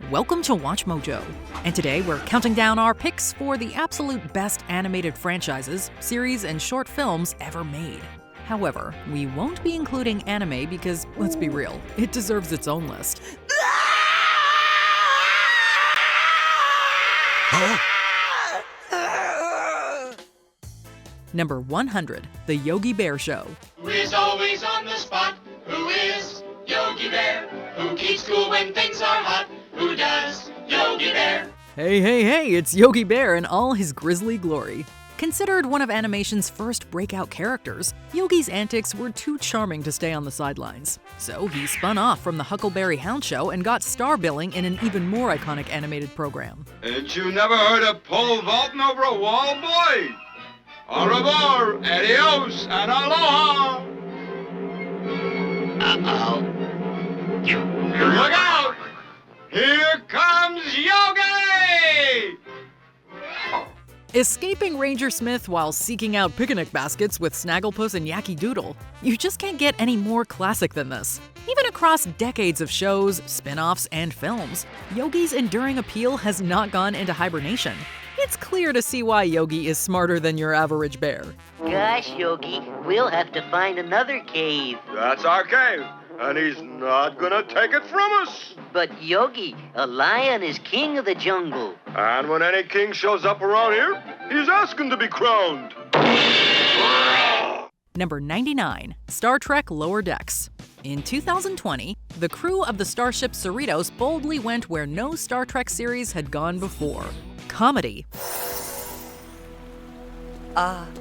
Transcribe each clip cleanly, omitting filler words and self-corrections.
Welcome to WatchMojo, and today we're counting down our picks for the absolute best animated franchises, series, and short films ever made. However, we won't be including anime because, let's be real, it deserves its own list. Number 100, The Yogi Bear Show. Who is always on the spot? Who is Yogi Bear? Who keeps cool when things are hot? Who does Yogi Bear? Hey, it's Yogi Bear in all his grisly glory. Considered one of animation's first breakout characters, Yogi's antics were too charming to stay on the sidelines. So he spun off from the Huckleberry Hound Show and got star billing in an even more iconic animated program. Ain't you never heard of pole vaulting over a wall, boy? Au revoir, adios, and aloha! Uh-oh. Look out! Here comes Yogi! Escaping Ranger Smith while seeking out picnic baskets with Snagglepuss and Yacky Doodle. You just can't get any more classic than this. Even across decades of shows, spin-offs, and films, Yogi's enduring appeal has not gone into hibernation. It's clear to see why Yogi is smarter than your average bear. Gosh, Yogi, we'll have to find another cave. That's our cave, and he's not gonna take it from us. But Yogi, a lion is king of the jungle. And when any king shows up around here, he's asking to be crowned. Number 99, Star Trek Lower Decks. In 2020, the crew of the starship Cerritos boldly went where no Star Trek series had gone before. Comedy.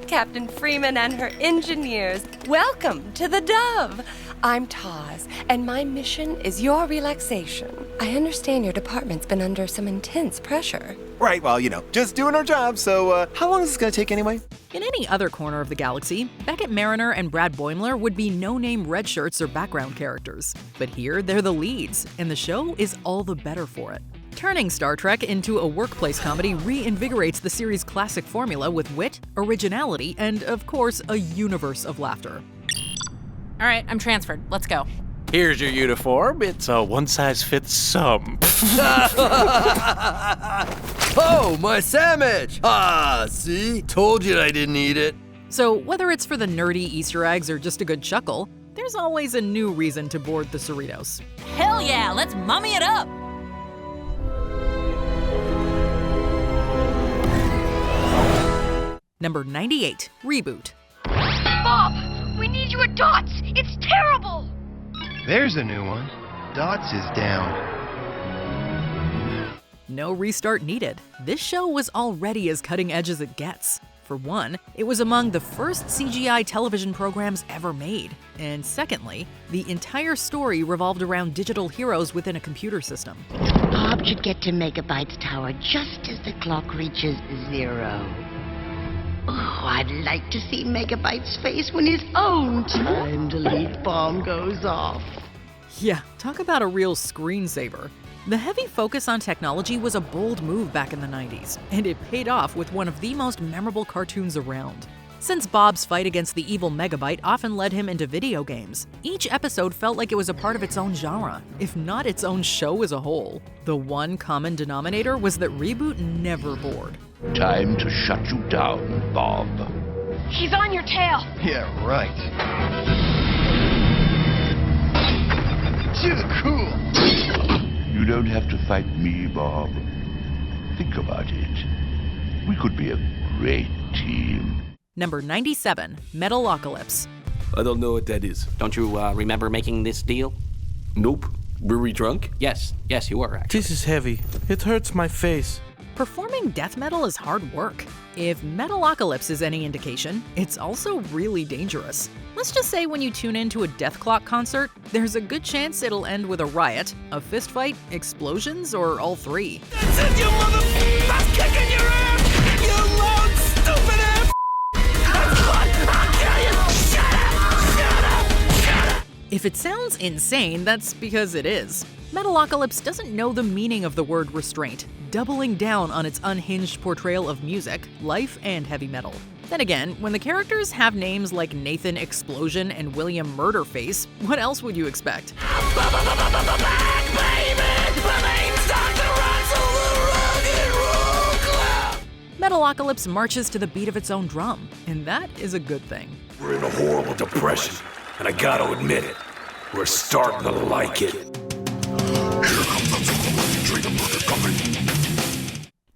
Captain Freeman and her engineers, welcome to the Dove. I'm Taz, and my mission is your relaxation. I understand your department's been under some intense pressure. Right, well, just doing our job, so how long is this gonna take anyway? In any other corner of the galaxy, Beckett Mariner and Brad Boimler would be no-name red shirts or background characters. But here, they're the leads, and the show is all the better for it. Turning Star Trek into a workplace comedy reinvigorates the series' classic formula with wit, originality, and, of course, a universe of laughter. All right, I'm transferred. Let's go. Here's your uniform. It's a one-size-fits-some. Oh, my sandwich! See? Told you I didn't eat it. So whether it's for the nerdy Easter eggs or just a good chuckle, there's always a new reason to board the Cerritos. Hell yeah, let's mummy it up. Number 98, Reboot. Bob, we need you at Dots. It's terrible. There's a new one. Dots is down. No restart needed. This show was already as cutting edge as it gets. For one, it was among the first CGI television programs ever made. And secondly, the entire story revolved around digital heroes within a computer system. Bob should get to Megabyte's tower just as the clock reaches 0. Oh, I'd like to see Megabyte's face when his own time delete bomb goes off. Yeah, talk about a real screensaver. The heavy focus on technology was a bold move back in the 90s, and it paid off with one of the most memorable cartoons around. Since Bob's fight against the evil Megabyte often led him into video games, each episode felt like it was a part of its own genre, if not its own show as a whole. The one common denominator was that Reboot never bored. Time to shut you down, Bob. He's on your tail. Yeah, right. Too cool. You don't have to fight me, Bob. Think about it. We could be a great team. Number 97, Metalocalypse. I don't know what that is. Don't you remember making this deal? Nope. Were we drunk? Yes, you were, actually. This is heavy. It hurts my face. Performing death metal is hard work. If Metalocalypse is any indication, it's also really dangerous. Let's just say when you tune into a Death Clock concert, there's a good chance it'll end with a riot, a fistfight, explosions, or all three. That's it, you mother... I'm kicking your ass! You loud, stupid ass! I'll kill you! Shut up! If it sounds insane, that's because it is. Metalocalypse doesn't know the meaning of the word restraint, doubling down on its unhinged portrayal of music, life, and heavy metal. Then again, when the characters have names like Nathan Explosion and William Murderface, what else would you expect? Metalocalypse marches to the beat of its own drum, and that is a good thing. We're in a horrible depression, and I gotta admit it, we're starting to like it.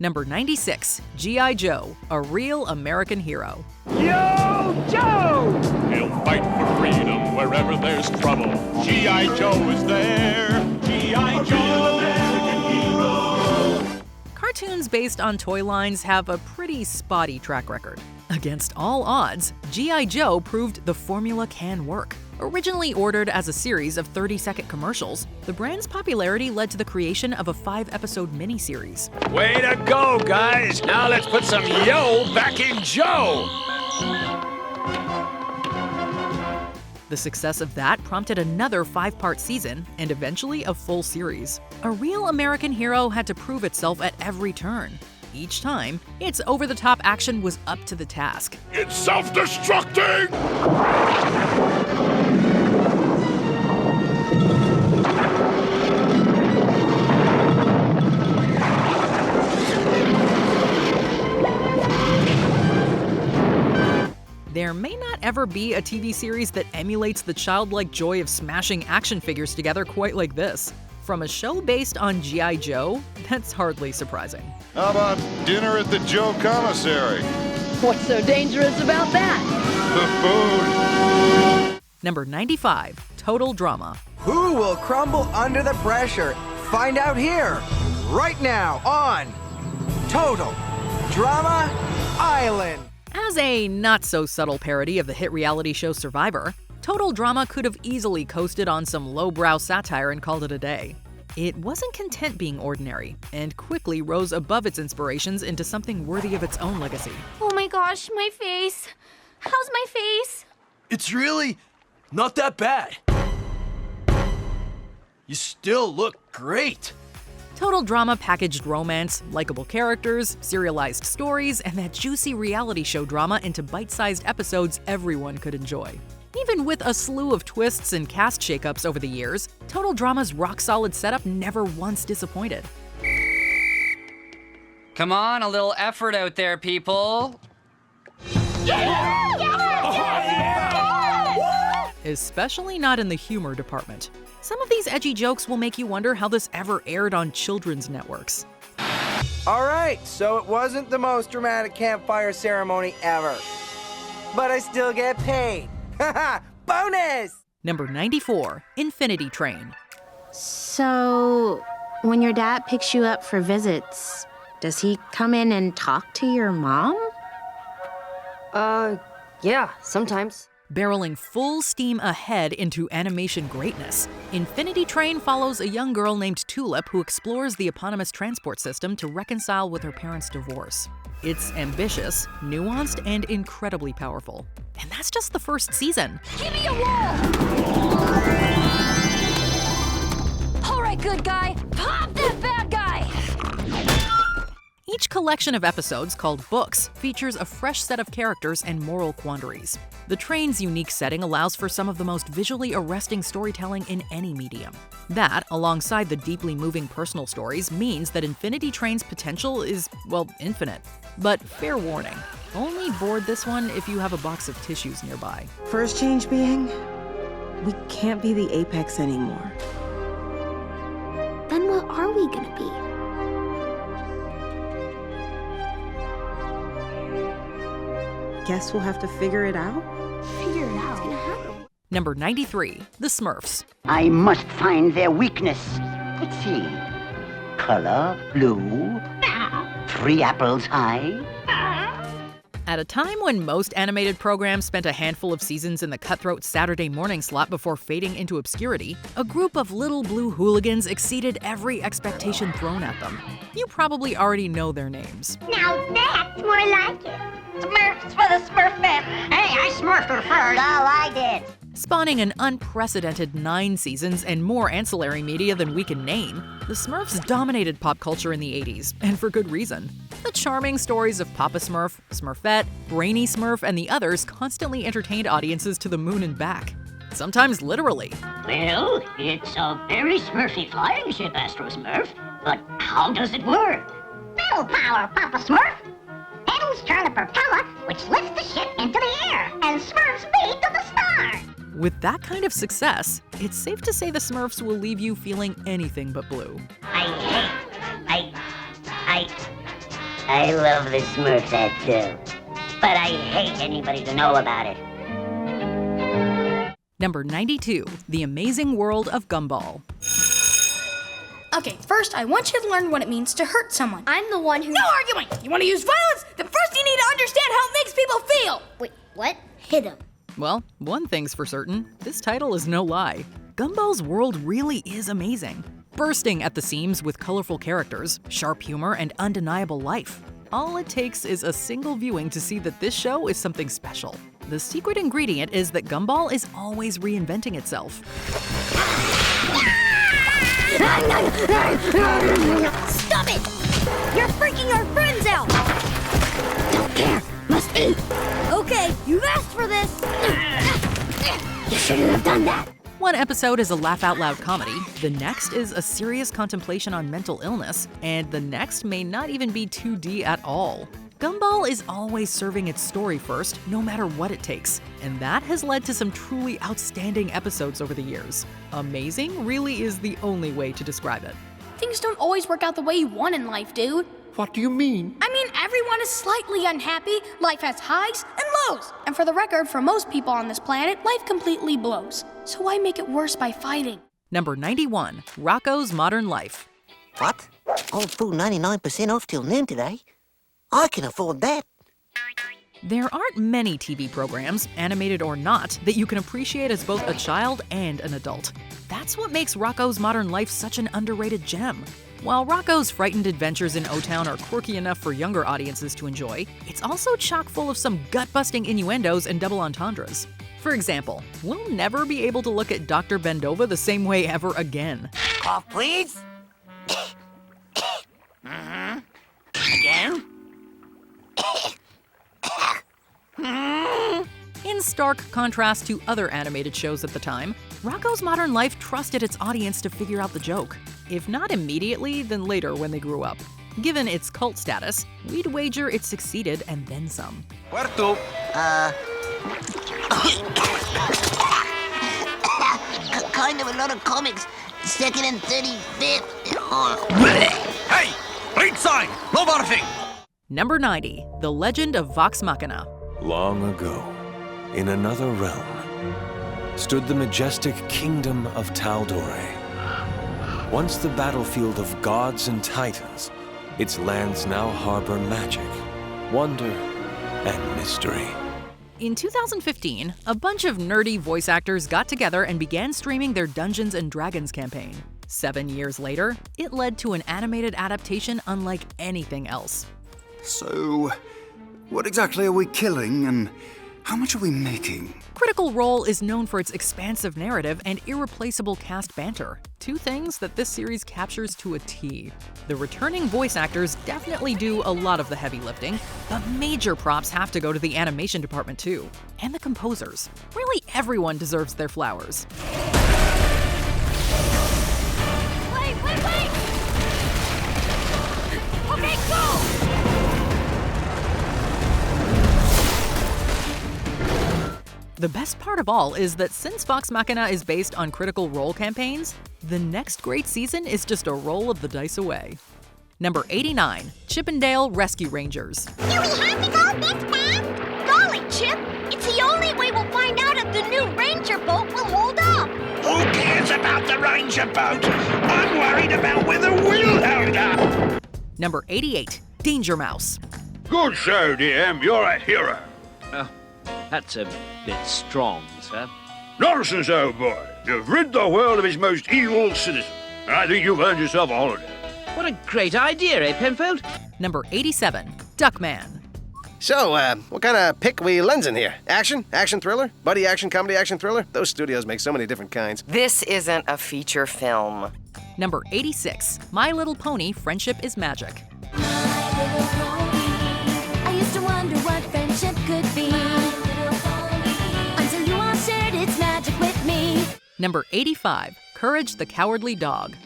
Number 96, G.I. Joe, a real American hero. Yo, Joe! He'll fight for freedom wherever there's trouble. G.I. Joe is there. G.I. Joe, American hero. Cartoons based on toy lines have a pretty spotty track record. Against all odds, G.I. Joe proved the formula can work. Originally ordered as a series of 30-second commercials, the brand's popularity led to the creation of a 5-episode miniseries. Way to go, guys! Now let's put some yo back in Joe! The success of that prompted another 5-part season and eventually a full series. A real American hero had to prove itself at every turn. Each time, its over-the-top action was up to the task. It's self-destructing! There may not ever be a TV series that emulates the childlike joy of smashing action figures together quite like this. From a show based on G.I. Joe, that's hardly surprising. How about dinner at the Joe Commissary? What's so dangerous about that? The food. Number 95, Total Drama. Who will crumble under the pressure? Find out here, right now, on Total Drama Island. As a not-so-subtle parody of the hit reality show Survivor, Total Drama could have easily coasted on some lowbrow satire and called it a day. It wasn't content being ordinary, and quickly rose above its inspirations into something worthy of its own legacy. Oh my gosh, my face. How's my face? It's really not that bad. You still look great. Total Drama packaged romance, likable characters, serialized stories, and that juicy reality show drama into bite-sized episodes everyone could enjoy. Even with a slew of twists and cast shakeups over the years, Total Drama's rock-solid setup never once disappointed. Come on, a little effort out there, people. Especially not in the humor department. Some of these edgy jokes will make you wonder how this ever aired on children's networks. All right, so it wasn't the most dramatic campfire ceremony ever. But I still get paid. Haha, bonus! Number 94, Infinity Train. So, when your dad picks you up for visits, does he come in and talk to your mom? Yeah, sometimes. Barreling full steam ahead into animation greatness, Infinity Train follows a young girl named Tulip who explores the eponymous transport system to reconcile with her parents' divorce. It's ambitious, nuanced, and incredibly powerful. And that's just the first season. Give me a wall! All right, good guy, pop that bad guy! Each collection of episodes, called books, features a fresh set of characters and moral quandaries. The train's unique setting allows for some of the most visually arresting storytelling in any medium. That, alongside the deeply moving personal stories, means that Infinity Train's potential is, well, infinite. But fair warning, only board this one if you have a box of tissues nearby. First change being, we can't be the apex anymore. Then what are we gonna be? Guess we'll have to figure it out. Figure it out. What's gonna happen? Number 93, The Smurfs. I must find their weakness. Let's see. Color, blue. 3 apples high. At a time when most animated programs spent a handful of seasons in the cutthroat Saturday morning slot before fading into obscurity, a group of little blue hooligans exceeded every expectation thrown at them. You probably already know their names. Now that's more like it. Smurfs for the Smurf family. Hey, I smurfed her first. No, I did. Spawning an unprecedented 9 seasons and more ancillary media than we can name, the Smurfs dominated pop culture in the 80s, and for good reason. The charming stories of Papa Smurf, Smurfette, Brainy Smurf, and the others constantly entertained audiences to the moon and back. Sometimes literally. Well, it's a very smurfy flying ship, Astro Smurf, but how does it work? Bell power, Papa Smurf. Pedals turn the propeller, which lifts the ship into the air and Smurfs me to the star. With that kind of success, it's safe to say the Smurfs will leave you feeling anything but blue. I love the Smurfs ad too, but I hate anybody to know about it. Number 92, The Amazing World of Gumball. Okay, first I want you to learn what it means to hurt someone. I'm the one who... No arguing! You want to use violence? Then first you need to understand how it makes people feel! Wait, what? Hit him. Well, one thing's for certain, this title is no lie. Gumball's world really is amazing. Bursting at the seams with colorful characters, sharp humor, and undeniable life. All it takes is a single viewing to see that this show is something special. The secret ingredient is that Gumball is always reinventing itself. Stop it! You're freaking our friends out! Don't care. Must eat. Okay, you've asked for this! You shouldn't have done that. One episode is a laugh-out-loud comedy, the next is a serious contemplation on mental illness, and the next may not even be 2D at all. Gumball is always serving its story first, no matter what it takes, and that has led to some truly outstanding episodes over the years. Amazing really is the only way to describe it. Things don't always work out the way you want in life, dude. What do you mean? I mean, everyone is slightly unhappy. Life has highs and lows. And for the record, for most people on this planet, life completely blows. So why make it worse by fighting? Number 91, Rocko's Modern Life. What? Old food 99% off till noon today? I can afford that. There aren't many TV programs, animated or not, that you can appreciate as both a child and an adult. That's what makes Rocko's Modern Life such an underrated gem. While Rocko's frightened adventures in O-Town are quirky enough for younger audiences to enjoy, it's also chock full of some gut-busting innuendos and double entendres. For example, we'll never be able to look at Dr. Bendova the same way ever again. Cough, please. Again? In stark contrast to other animated shows at the time, Rocko's Modern Life trusted its audience to figure out the joke. If not immediately, then later when they grew up. Given its cult status, we'd wager it succeeded and then some. Puerto. Kind of a lot of comics. Second and 35th. Hey! Read sign! No barfing! Number 90, The Legend of Vox Machina. Long ago, in another realm, stood the majestic kingdom of Taldore. Once the battlefield of gods and titans, its lands now harbor magic, wonder, and mystery. In 2015, a bunch of nerdy voice actors got together and began streaming their Dungeons & Dragons campaign. 7 years later, it led to an animated adaptation unlike anything else. So, what exactly are we killing, and how much are we making? Critical Role is known for its expansive narrative and irreplaceable cast banter, two things that this series captures to a T. The returning voice actors definitely do a lot of the heavy lifting, but major props have to go to the animation department too, and the composers. Really everyone deserves their flowers. Wait! Okay, go! The best part of all is that since Vox Machina is based on Critical Role campaigns, the next great season is just a roll of the dice away. Number 89, Chippendale Rescue Rangers. Do we have to go this fast? Golly, Chip, it's the only way we'll find out if the new Ranger boat will hold up. Who cares about the Ranger boat? I'm worried about whether we'll hold up. Number 88, Danger Mouse. Good show, DM. You're a hero. That's a bit strong, sir. Nonsense, old boy. You've rid the world of its most evil citizen. And I think you've earned yourself a holiday. What a great idea, eh, Penfold? Number 87, Duckman. So, what kind of pick we lensing here? Action? Action thriller? Buddy action, comedy action thriller? Those studios make so many different kinds. This isn't a feature film. Number 86, My Little Pony, Friendship is Magic. I used to wonder what friendship could be. Until you all shared its magic with me. Number 85, Courage the Cowardly Dog.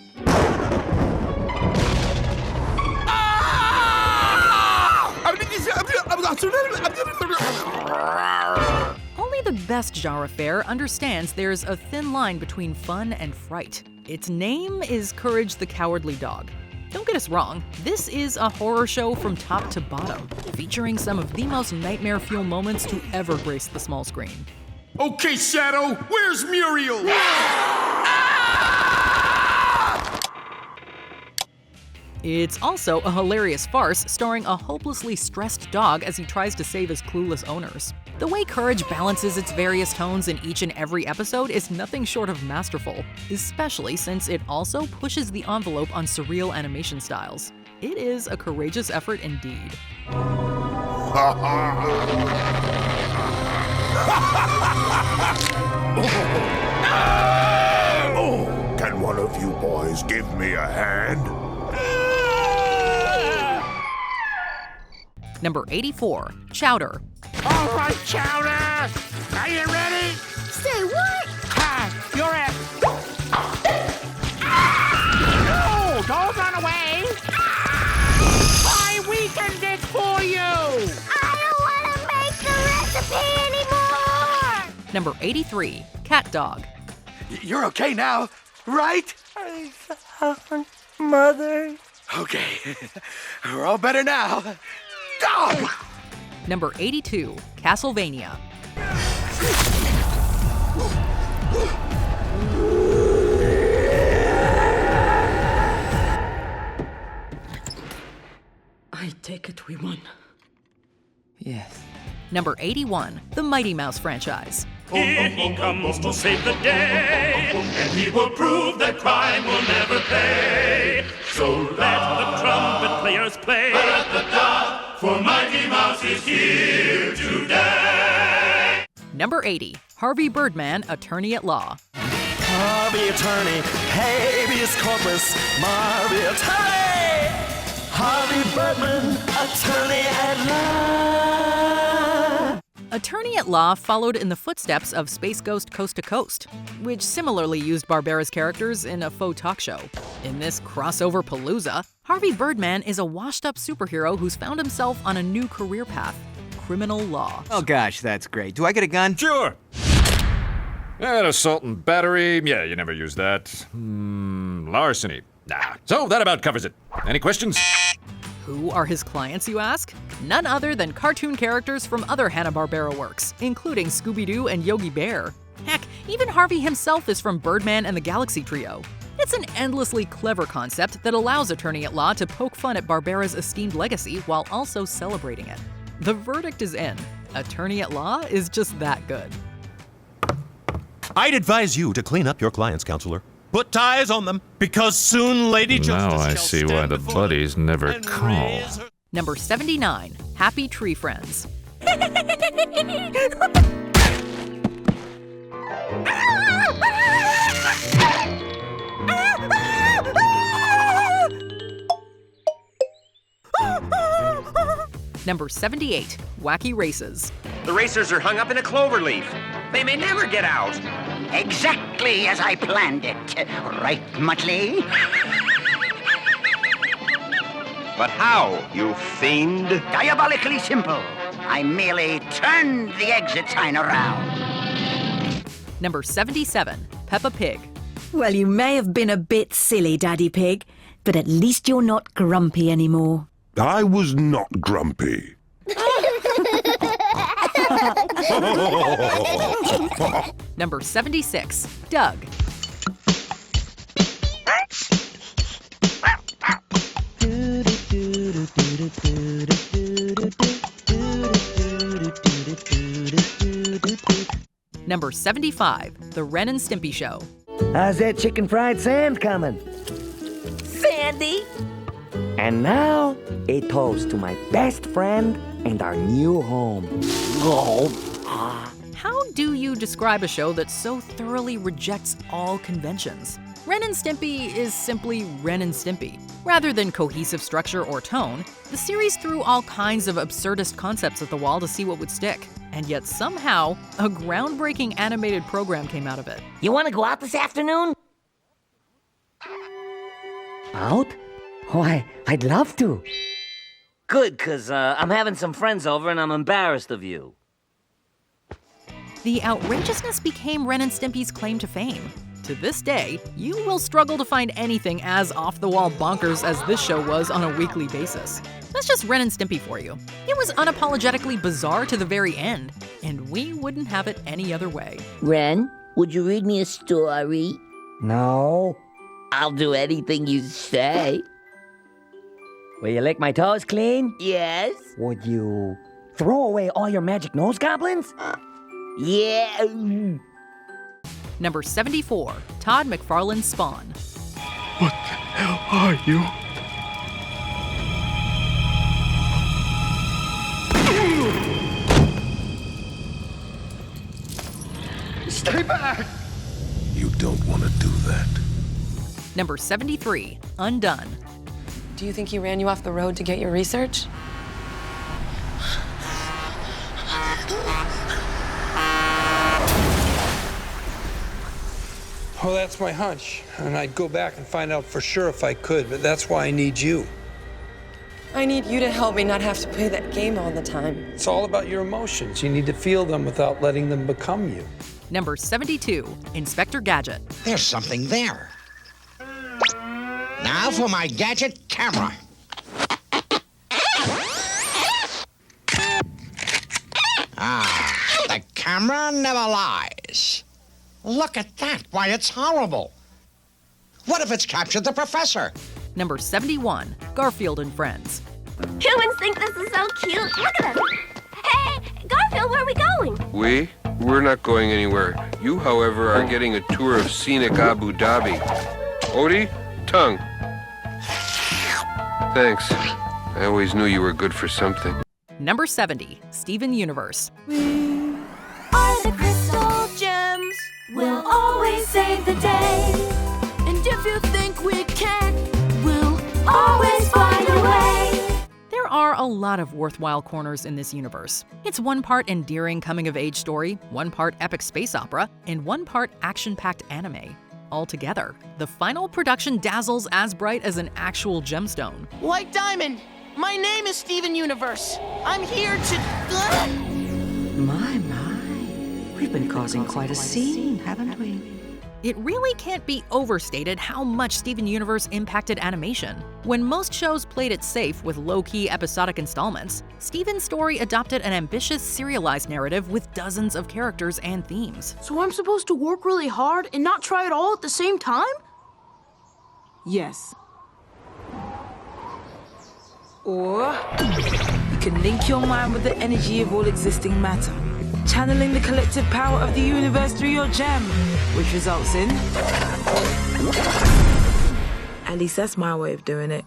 Only the best genre fare understands there's a thin line between fun and fright. Its name is Courage the Cowardly Dog. Don't get us wrong, this is a horror show from top to bottom, featuring some of the most nightmare-fuel moments to ever grace the small screen. Okay, Shadow, where's Muriel? It's also a hilarious farce starring a hopelessly stressed dog as he tries to save his clueless owners. The way Courage balances its various tones in each and every episode is nothing short of masterful, especially since it also pushes the envelope on surreal animation styles. It is a courageous effort indeed. Oh, can one of you boys give me a hand? Number 84, Chowder. All right, Chowder! Are you ready? Say what? You're it! No! Don't run away! I weakened it for you! I don't want to make the recipe anymore! Number 83, Cat Dog. You're okay now, right? Mother. Okay, we're all better now. Dog! Number 82, Castlevania. I take it we won. Yes. Number 81, the Mighty Mouse franchise. Here he comes to save the day, and he will prove that crime will never pay. So let the trumpet players play, for Mighty Mouse is here today. Number 80, Harvey Birdman, Attorney at Law. Harvey Attorney, habeas corpus, Marvy Attorney, Harvey Birdman, Attorney at Law. Attorney at Law followed in the footsteps of Space Ghost Coast to Coast, which similarly used Barbera's characters in a faux talk show. In this crossover palooza, Harvey Birdman is a washed-up superhero who's found himself on a new career path: criminal law. Oh gosh, that's great. Do I get a gun? Sure. And assault and battery, yeah, you never use that. Larceny, nah. So that about covers it. Any questions? Who are his clients, you ask? None other than cartoon characters from other Hanna-Barbera works, including Scooby-Doo and Yogi Bear. Heck, even Harvey himself is from Birdman and the Galaxy Trio. It's an endlessly clever concept that allows Attorney at Law to poke fun at Barbera's esteemed legacy while also celebrating it. The verdict is in. Attorney at Law is just that good. I'd advise you to clean up your clients, counselor. Put ties on them, because soon Lady Justice Now I shall see why stand the before buddies never and call. raise her- Number 79, Happy Tree Friends. Number 78, Wacky Races. The racers are hung up in a clover leaf. They may never get out. Exactly as I planned it. Right, Muttley? But how, you fiend? Diabolically simple. I merely turned the exit sign around. Number 77, Peppa Pig. Well, you may have been a bit silly, Daddy Pig, but at least you're not grumpy anymore. I was not grumpy. Number 76, Doug. Number 75, The Ren and Stimpy Show. How's that chicken fried sand coming? Sandy! And now, A toast to my best friend and our new home. How do you describe a show that so thoroughly rejects all conventions? Ren and Stimpy is simply Ren and Stimpy. Rather than cohesive structure or tone, the series threw all kinds of absurdist concepts at the wall to see what would stick. And yet somehow, a groundbreaking animated program came out of it. You want to go out this afternoon? Out? Why, I'd love to. Good, 'cause I'm having some friends over and I'm embarrassed of you. The outrageousness became Ren and Stimpy's claim to fame. To this day, you will struggle to find anything as off-the-wall bonkers as this show was on a weekly basis. That's just Ren and Stimpy for you. It was unapologetically bizarre to the very end, and we wouldn't have it any other way. Ren, would you read me a story? No. I'll do anything you say. Will you lick my toes clean? Yes. Would you throw away all your magic nose goblins? Yeah. Number 74, Todd McFarlane's Spawn. What the hell are you? Stay back! You don't want to do that. Number 73, Undone. Do you think he ran you off the road to get your research? Well, that's my hunch. And I'd go back and find out for sure if I could, but that's why I need you. I need you to help me not have to play that game all the time. It's all about your emotions. You need to feel them without letting them become you. Number 72, Inspector Gadget. There's something there. Now for my gadget camera. Ah, the camera never lies. Look at that. Why, it's horrible. What if it's captured the professor? Number 71, Garfield and Friends. Humans think this is so cute. Look at us. Hey, Garfield, where are we going? We're not going anywhere. You, however, are getting a tour of scenic Abu Dhabi. Odie, tongue. Thanks. I always knew you were good for something. Number 70, Steven Universe. We are the crystal gems. We'll always save the day. And if you think we can't, we'll always find a way. There are a lot of worthwhile corners in this universe. It's one part endearing coming-of-age story, one part epic space opera, and one part action-packed anime. Altogether, the final production dazzles as bright as an actual gemstone. White Diamond, my name is Steven Universe. I'm here to... My. We've been causing quite a scene, haven't we? It really can't be overstated how much Steven Universe impacted animation. When most shows played it safe with low-key episodic installments, Steven's story adopted an ambitious serialized narrative with dozens of characters and themes. So I'm supposed to work really hard and not try it all at the same time? Yes. Or you can link your mind with the energy of all existing matter, channeling the collective power of the universe through your gem, which results in... At least that's my way of doing it.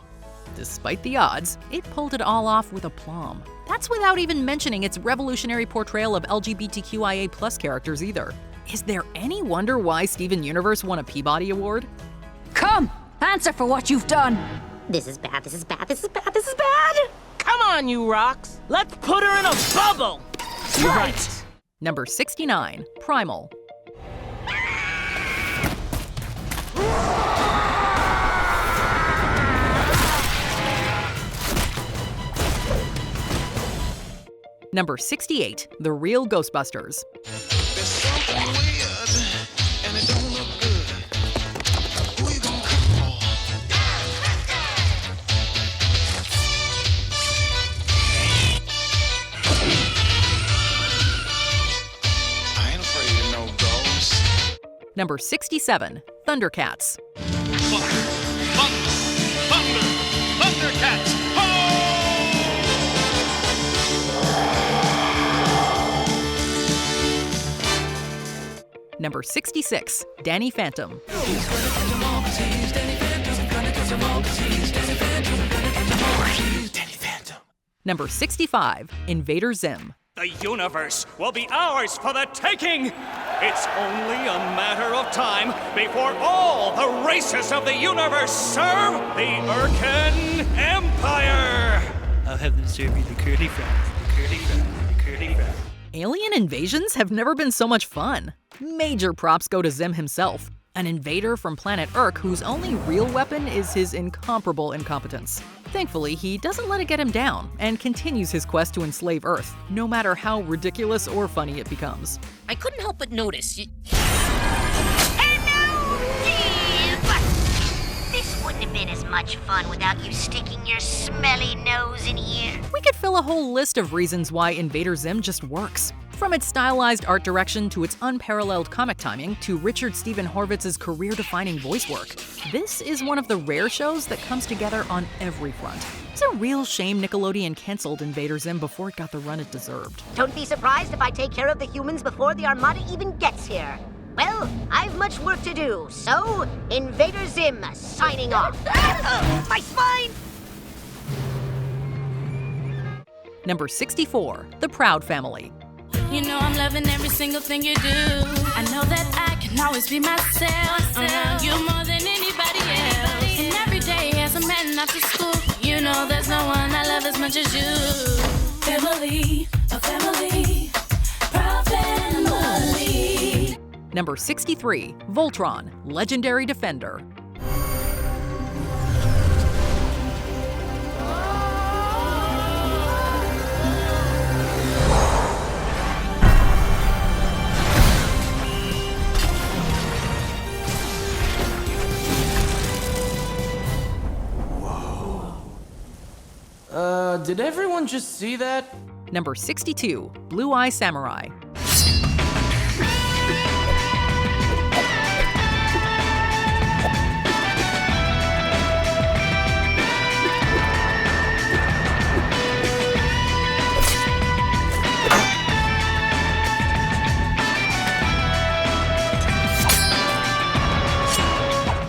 Despite the odds, it pulled it all off with aplomb. That's without even mentioning its revolutionary portrayal of LGBTQIA+ characters either. Is there any wonder why Steven Universe won a Peabody Award? Come, answer for what you've done. This is bad, this is bad, this is bad, this is bad. Come on, you rocks. Let's put her in a bubble. Right. Number 69, Primal. Number 68, The Real Ghostbusters. Number 67, Thundercats. Thundercats! Number 66, Danny Phantom. Danny Number 65, Invader Zim. The universe will be ours for the taking! It's only a matter of time before all the races of the universe serve the Urkin Empire! I'll have them serve you the curly fries, the curly fries, the curly fries. Alien invasions have never been so much fun. Major props go to Zim himself, an invader from planet Urk whose only real weapon is his incomparable incompetence. Thankfully, he doesn't let it get him down and continues his quest to enslave Earth, no matter how ridiculous or funny it becomes. I couldn't help but notice This wouldn't have been as much fun without you sticking your smelly nose in here. We could fill a whole list of reasons why Invader Zim just works. From its stylized art direction to its unparalleled comic timing to Richard Stephen Horvitz's career-defining voice work, this is one of the rare shows that comes together on every front. It's a real shame Nickelodeon canceled Invader Zim before it got the run it deserved. Don't be surprised if I take care of the humans before the Armada even gets here. Well, I've much work to do, so Invader Zim signing off. My spine! Number 64, The Proud Family. You know I'm loving every single thing you do. I know that I can always be myself around you more than anybody else. And every day as I'm heading off to school, you know there's no one I love as much as you. Family, a family, proud family. Number 63, Voltron, Legendary Defender. Did everyone just see that? Number 62, Blue Eye Samurai.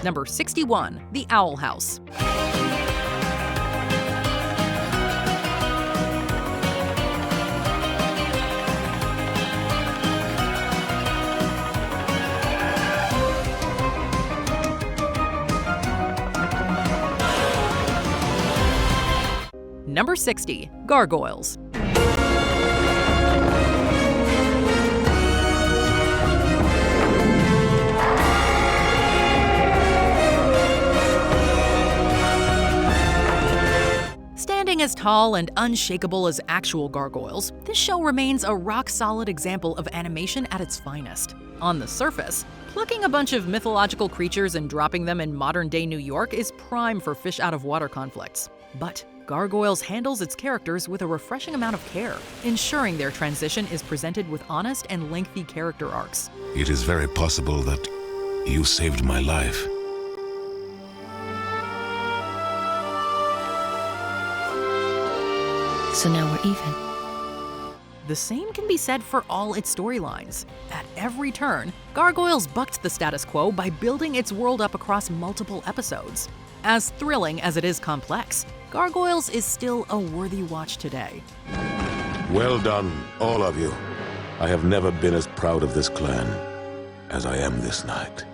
Number 61, The Owl House. Number 60, Gargoyles. Standing as tall and unshakable as actual gargoyles, this show remains a rock-solid example of animation at its finest. On the surface, plucking a bunch of mythological creatures and dropping them in modern-day New York is prime for fish-out-of-water conflicts. But Gargoyles handles its characters with a refreshing amount of care, ensuring their transition is presented with honest and lengthy character arcs. It is very possible that you saved my life. So now we're even. The same can be said for all its storylines. At every turn, Gargoyles bucked the status quo by building its world up across multiple episodes. As thrilling as it is complex, Gargoyles is still a worthy watch today. Well done, all of you. I have never been as proud of this clan as I am this night.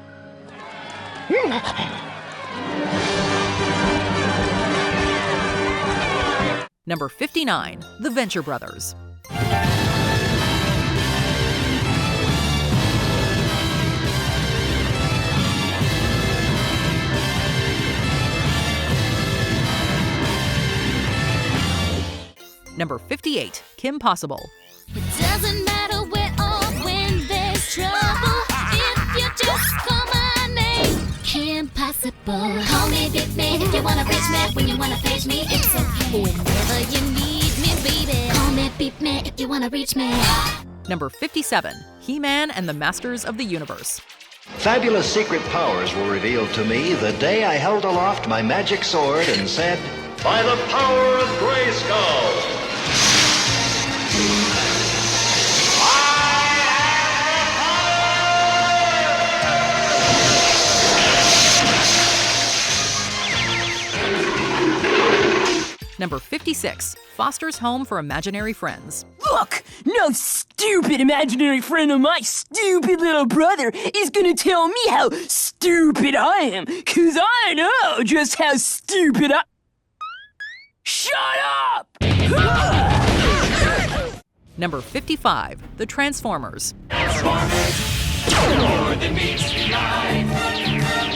Number 59, The Venture Brothers. Number 58, Kim Possible. It doesn't matter where or when there's trouble. If you just call my name, Kim Possible. Call me Big Man if you wanna reach me. When you wanna page me, it's okay. Whenever you need me, baby. Call me Big Man if you wanna reach me. Number 57, He-Man and the Masters of the Universe. Fabulous secret powers were revealed to me the day I held aloft my magic sword and said, "By the power of Grayskull!" Number 56, fosters home for imaginary friends. Look, no stupid imaginary friend of my stupid little brother is gonna tell me how stupid I am, 'cause I know just how stupid I... Shut up! Number 55, the Transformers. More than meets the eye.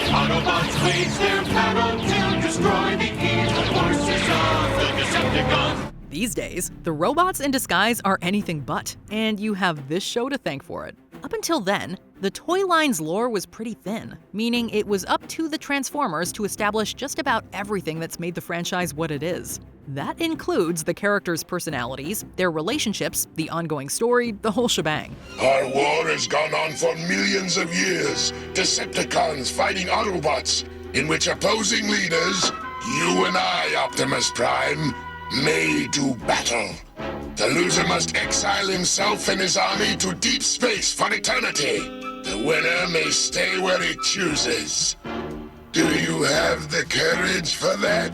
Autobots wage their battle to destroy the evil forces of the Decepticons. These days, the robots in disguise are anything but, and you have this show to thank for it. Up until then, the toy line's lore was pretty thin, meaning it was up to the Transformers to establish just about everything that's made the franchise what it is. That includes the characters' personalities, their relationships, the ongoing story, the whole shebang. Our war has gone on for millions of years. Decepticons fighting Autobots, in which opposing leaders, you and I, Optimus Prime, may do battle. The loser must exile himself and his army to deep space for eternity. The winner may stay where he chooses. Do you have the courage for that?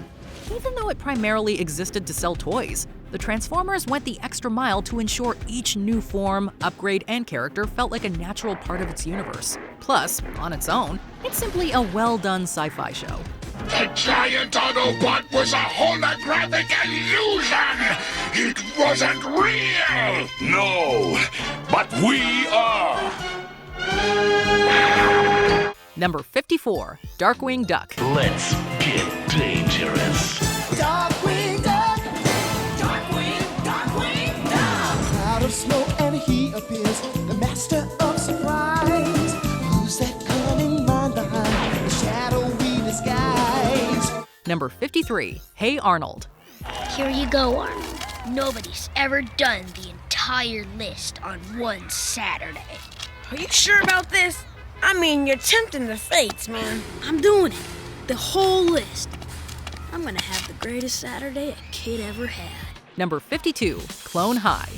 Even though it primarily existed to sell toys, the Transformers went the extra mile to ensure each new form, upgrade, and character felt like a natural part of its universe. Plus, on its own, it's simply a well-done sci-fi show. The giant Autobot was a holographic illusion! It wasn't real! No, but we are! Number 54, Darkwing Duck. Let's get dangerous. Darkwing Duck, Darkwing Duck. Cloud of smoke and he appears, the master of surprise. Who's that cunning mind behind the shadowy disguise? Number 53, Hey Arnold. Here you go, Arnold. Nobody's ever done the entire list on one Saturday. Are you sure about this? I mean, you're tempting the fates, man. I'm doing it. The whole list. I'm gonna have the greatest Saturday a kid ever had. Number 52, Clone High.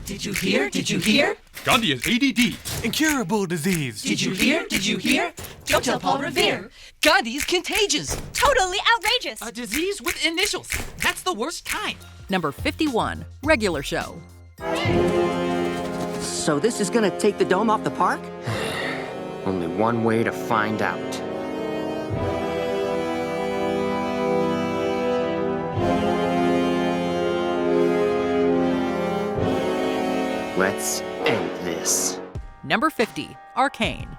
Did you hear? Did you hear? Gandhi has ADD, incurable disease. Did you hear? Did you hear? Don't tell Paul Revere. Gandhi's contagious. Totally outrageous. A disease with initials. That's the worst kind. Number 51, Regular Show. So this is gonna take the dome off the park? Only one way to find out. Let's end this. Number 50, Arcane.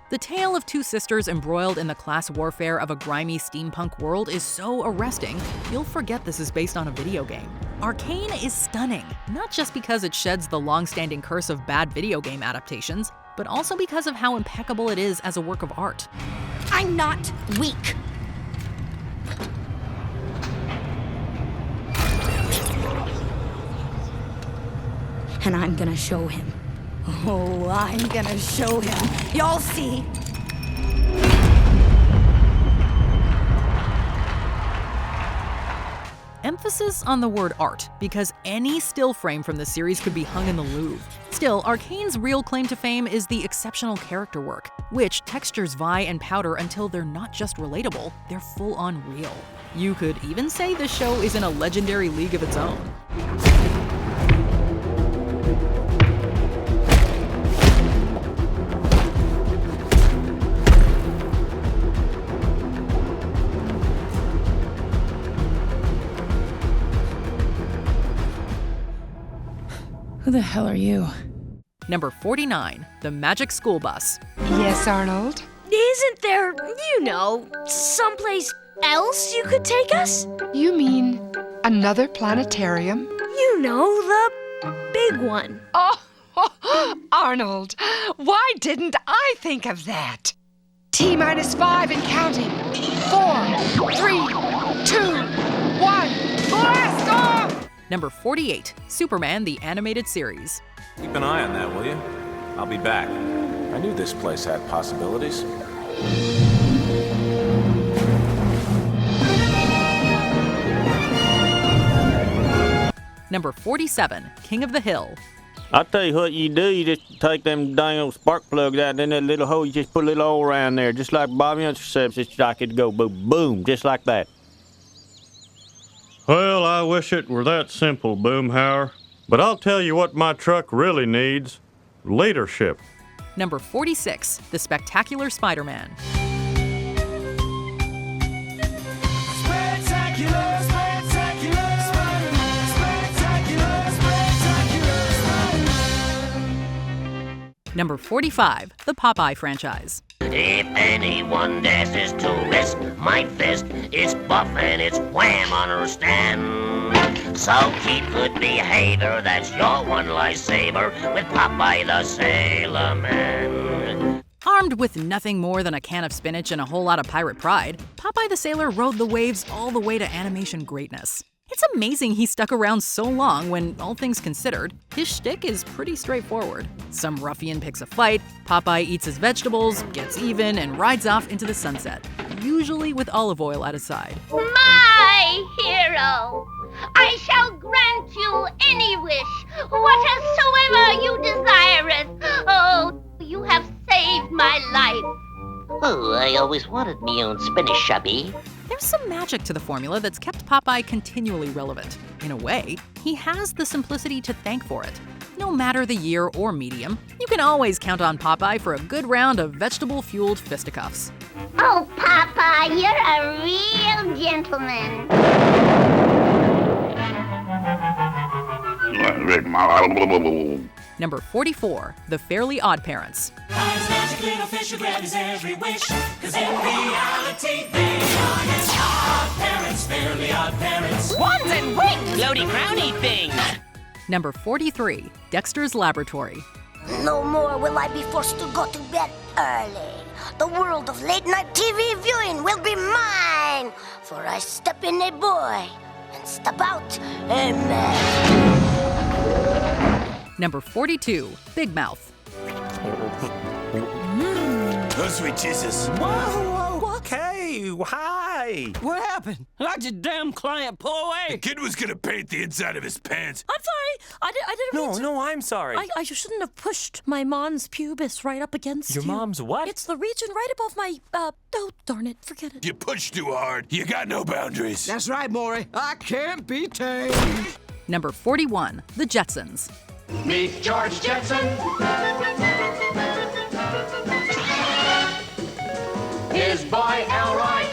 The tale of two sisters embroiled in the class warfare of a grimy steampunk world is so arresting, you'll forget this is based on a video game. Arcane is stunning, not just because it sheds the long-standing curse of bad video game adaptations, but also because of how impeccable it is as a work of art. I'm not weak. And I'm gonna show him. Oh, I'm gonna show him. Y'all see. Emphasis on the word art, because any still frame from the series could be hung in the Louvre. Still, Arcane's real claim to fame is the exceptional character work, which textures vie and powder until they're not just relatable, they're full-on real. You could even say the show is in a legendary league of its own. Who the hell are you? Number 49, The Magic School Bus. Yes, Arnold? Isn't there, someplace else you could take us? You mean another planetarium? You know, the big one. Oh, Arnold, why didn't I think of that? T-5 and counting. 4, 3, 2, 1, blast off! Number 48, Superman the Animated Series. Keep an eye on that, will you? I'll be back. I knew this place had possibilities. Number 47, King of the Hill. I'll tell you what you do. You just take them dang old spark plugs out in that little hole. You just put a little oil around there, just like Bobby Uncercepts. It's like it'd go boom, boom, just like that. Well, I wish it were that simple, Boomhauer. But I'll tell you what my truck really needs. Leadership. Number 46, The Spectacular Spider-Man. Spectacular, spectacular Spider-Man. Spectacular, spectacular Spider-Man. Number 45, The Popeye Franchise. If anyone dares to risk my fist, it's buff and it's wham, understand? So keep good behavior, that's your one lifesaver with Popeye the Sailor Man. Armed with nothing more than a can of spinach and a whole lot of pirate pride, Popeye the Sailor rode the waves all the way to animation greatness. It's amazing he stuck around so long when, all things considered, his shtick is pretty straightforward. Some ruffian picks a fight, Popeye eats his vegetables, gets even, and rides off into the sunset, usually with olive oil at his side. My hero! I shall grant you any wish, whatsoever you desireth. Oh, you have saved my life. Oh, I always wanted me own spinach, Chubby. There's some magic to the formula that's kept Popeye continually relevant. In a way, he has the simplicity to thank for it. No matter the year or medium, you can always count on Popeye for a good round of vegetable-fueled fisticuffs. Oh, Papa, you're a real gentleman. Number 44, The Fairly Odd Parents. Pies magic little fish who grant his every wish, 'cause in reality they are his odd parents, fairly odd parents. Wands and wings! Floaty crowny things! Number 43, Dexter's Laboratory. No more will I be forced to go to bed early. The world of late-night TV viewing will be mine, for I step in a boy and step out a man. Number 42, Big Mouth. Oh, sweet Jesus. Whoa. Hey, hi. What happened? How'd your damn client pull away? The kid was gonna paint the inside of his pants. I'm sorry. I didn't mean to. No, I'm sorry. I shouldn't have pushed my mom's pubis right up against Your you. mom's what? It's the region right above my, oh, darn it. Forget it. You pushed too hard. You got no boundaries. That's right, Maury. I can't be tamed. Number 41, The Jetsons. Meet George Jetson. His boy Elroy.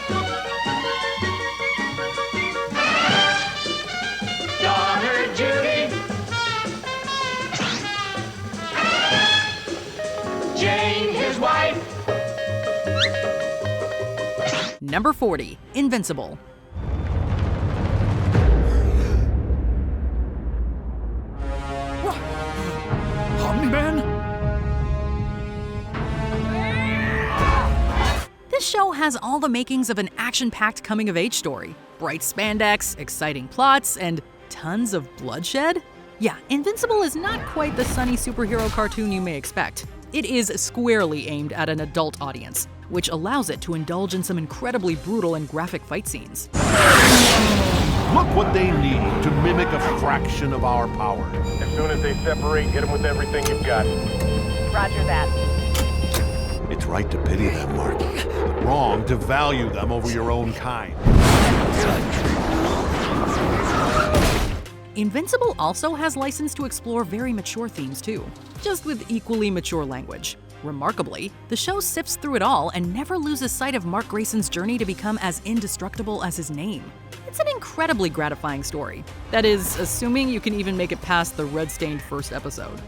Daughter Judy. Jane, his wife. Number 40, Invincible. Omni-Man? This show has all the makings of an action-packed coming-of-age story. Bright spandex, exciting plots, and tons of bloodshed? Yeah, Invincible is not quite the sunny superhero cartoon you may expect. It is squarely aimed at an adult audience, which allows it to indulge in some incredibly brutal and graphic fight scenes. Look what they need to mimic a fraction of our power. As soon as they separate, hit them with everything you've got. Roger that. It's right to pity them, Marky, but wrong to value them over your own kind. Invincible also has license to explore very mature themes too, just with equally mature language. Remarkably, the show sifts through it all and never loses sight of Mark Grayson's journey to become as indestructible as his name. It's an incredibly gratifying story. That is, assuming you can even make it past the red-stained first episode.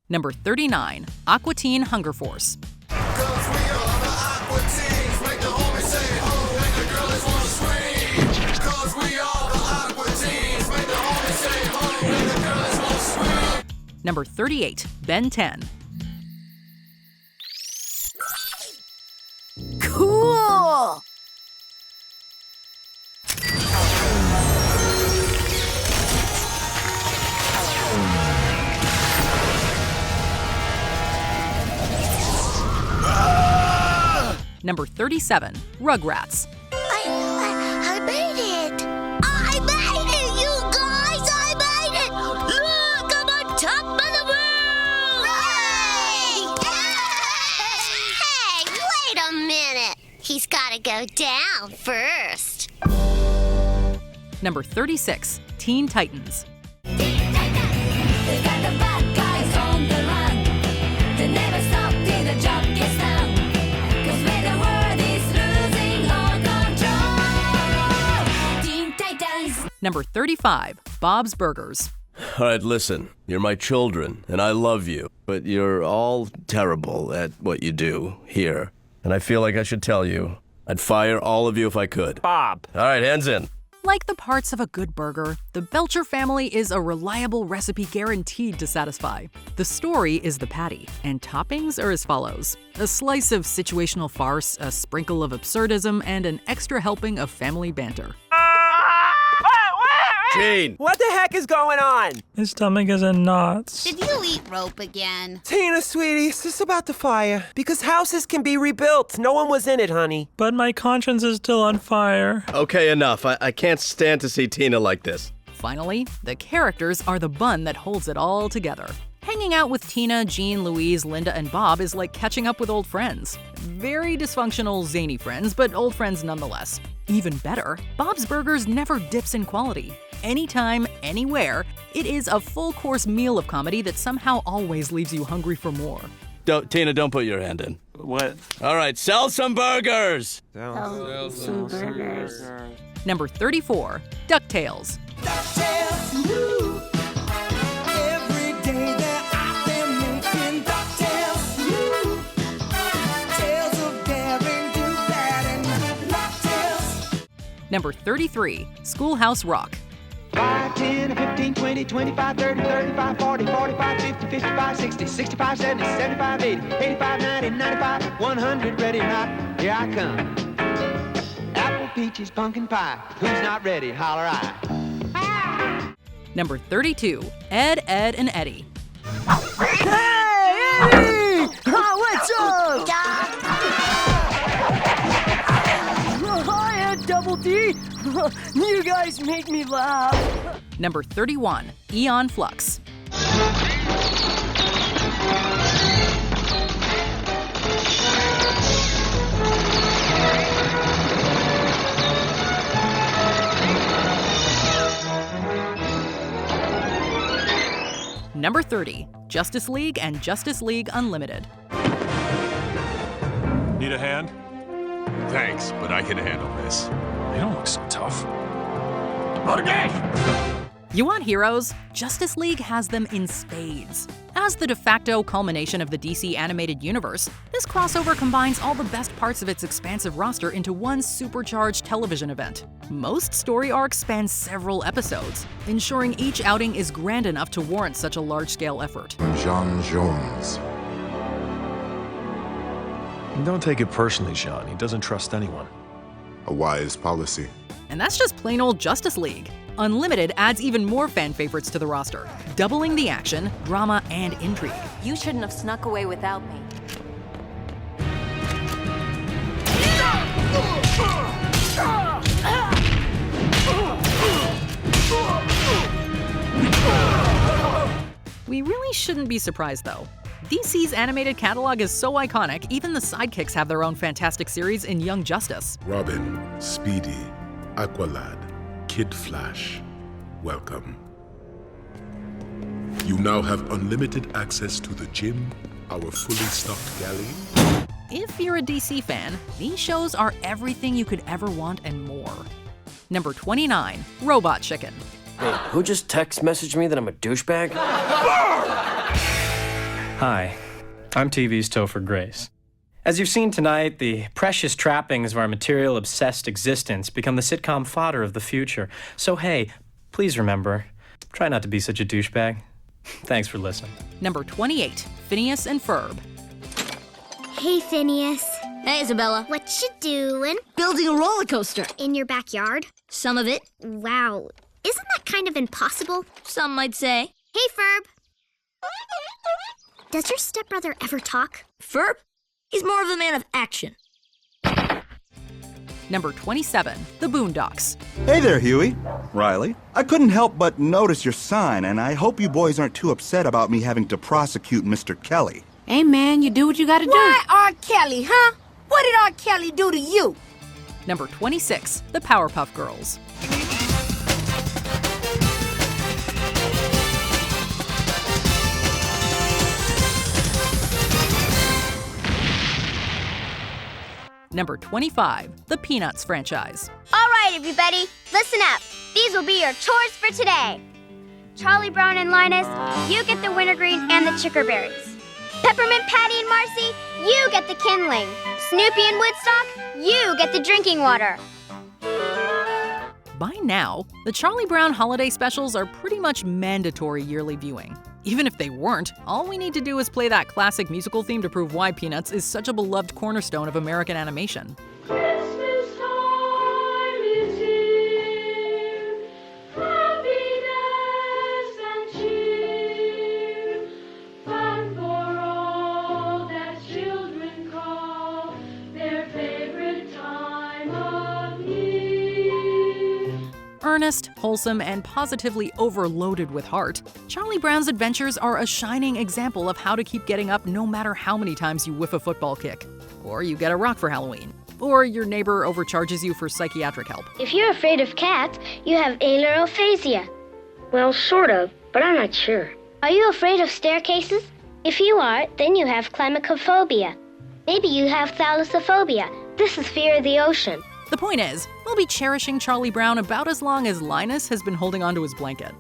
Number 39, Aqua Teen Hunger Force. Number 38, Ben 10. Cool! Number 37, Rugrats. I made it! I made it, you guys! I made it! Look, I'm on top of the world! Hey, wait a minute. He's gotta go down first. Number 36, Teen Titans. They got the bad guys on the run. They never stop till the job gets done. 'Cause when the world is losing all control. Teen Titans. Number 35, Bob's Burgers. All right, listen. You're my children, and I love you. But you're all terrible at what you do here. And I feel like I should tell you, I'd fire all of you if I could. Bob. All right, hands in. Like the parts of a good burger, the Belcher family is a reliable recipe guaranteed to satisfy. The story is the patty, and toppings are as follows: a slice of situational farce, a sprinkle of absurdism, and an extra helping of family banter. Gene! What the heck is going on? His stomach is in knots. Did you eat rope again? Tina, sweetie, it's just about the fire. Because houses can be rebuilt. No one was in it, honey. But my conscience is still on fire. Okay, enough. I can't stand to see Tina like this. Finally, the characters are the bun that holds it all together. Hanging out with Tina, Jean, Louise, Linda, and Bob is like catching up with old friends. Very dysfunctional, zany friends, but old friends nonetheless. Even better, Bob's Burgers never dips in quality. Anytime, anywhere, it is a full-course meal of comedy that somehow always leaves you hungry for more. Tina, don't put your hand in. What? All right, sell some burgers! Sell some burgers. Number 34, DuckTales. Every day they're out there making DuckTales. Tales of daring, do that, and DuckTales. Number 33, Schoolhouse Rock. 5, 10, 15, 20, 25, 30, 35, 40, 45, 50, 55, 60, 65, 70, 75, 80, 85, 90, 95, 100, ready or not, here I come. Apple, peaches, pumpkin pie, who's not ready, holler I. Number 32, Ed, Ed, and Eddie. Hey, Eddie! What's up? Hi, Ed Double D. You guys make me laugh. Number 31, Eon Flux. Number 30, Justice League and Justice League Unlimited. Need a hand? Thanks, but I can handle this. You don't look so tough. You want heroes? Justice League has them in spades. As the de facto culmination of the DC animated universe, this crossover combines all the best parts of its expansive roster into one supercharged television event. Most story arcs span several episodes, ensuring each outing is grand enough to warrant such a large-scale effort. Jean Jones. Don't take it personally, Jean. He doesn't trust anyone. A wise policy. And that's just plain old Justice League. Unlimited adds even more fan favorites to the roster, doubling the action, drama, and intrigue. You shouldn't have snuck away without me. We really shouldn't be surprised, though. DC's animated catalog is so iconic, even the sidekicks have their own fantastic series in Young Justice. Robin, Speedy, Aqualad, Kid Flash, welcome. You now have unlimited access to the gym, our fully stocked galley. If you're a DC fan, these shows are everything you could ever want and more. Number 29, Robot Chicken. Wait, who just text messaged me that I'm a douchebag? Hi, I'm TV's Topher Grace. As you've seen tonight, the precious trappings of our material-obsessed existence become the sitcom fodder of the future. So hey, please remember, try not to be such a douchebag. Thanks for listening. Number 28, Phineas and Ferb. Hey, Phineas. Hey, Isabella. What you doing? Building a roller coaster. In your backyard? Some of it. Wow. Isn't that kind of impossible? Some might say. Hey, Ferb. Does your stepbrother ever talk? Ferb? He's more of a man of action. Number 27, The Boondocks. Hey there, Huey. Riley. I couldn't help but notice your sign, and I hope you boys aren't too upset about me having to prosecute Mr. Kelly. Hey, man, you do what you gotta do. Why R. Kelly, huh? What did R. Kelly do to you? Number 26, The Powerpuff Girls. Number 25, The Peanuts franchise. All right, everybody, listen up. These will be your chores for today. Charlie Brown and Linus, you get the wintergreen and the chickerberries. Peppermint Patty and Marcy, you get the kindling. Snoopy and Woodstock, you get the drinking water. By now, the Charlie Brown holiday specials are pretty much mandatory yearly viewing. Even if they weren't, all we need to do is play that classic musical theme to prove why Peanuts is such a beloved cornerstone of American animation. Christmas time is here. Happiness and cheer. Fun for all that children call their favorite time of year. Earnest, wholesome, and positively overloaded with heart, Charlie Brown's adventures are a shining example of how to keep getting up no matter how many times you whiff a football kick, or you get a rock for Halloween, or your neighbor overcharges you for psychiatric help. If you're afraid of cats, you have ailurophasia. Well, sort of, but I'm not sure. Are you afraid of staircases? If you are, then you have climacophobia. Maybe you have thalassophobia. This is fear of the ocean. The point is, we'll be cherishing Charlie Brown about as long as Linus has been holding onto his blanket.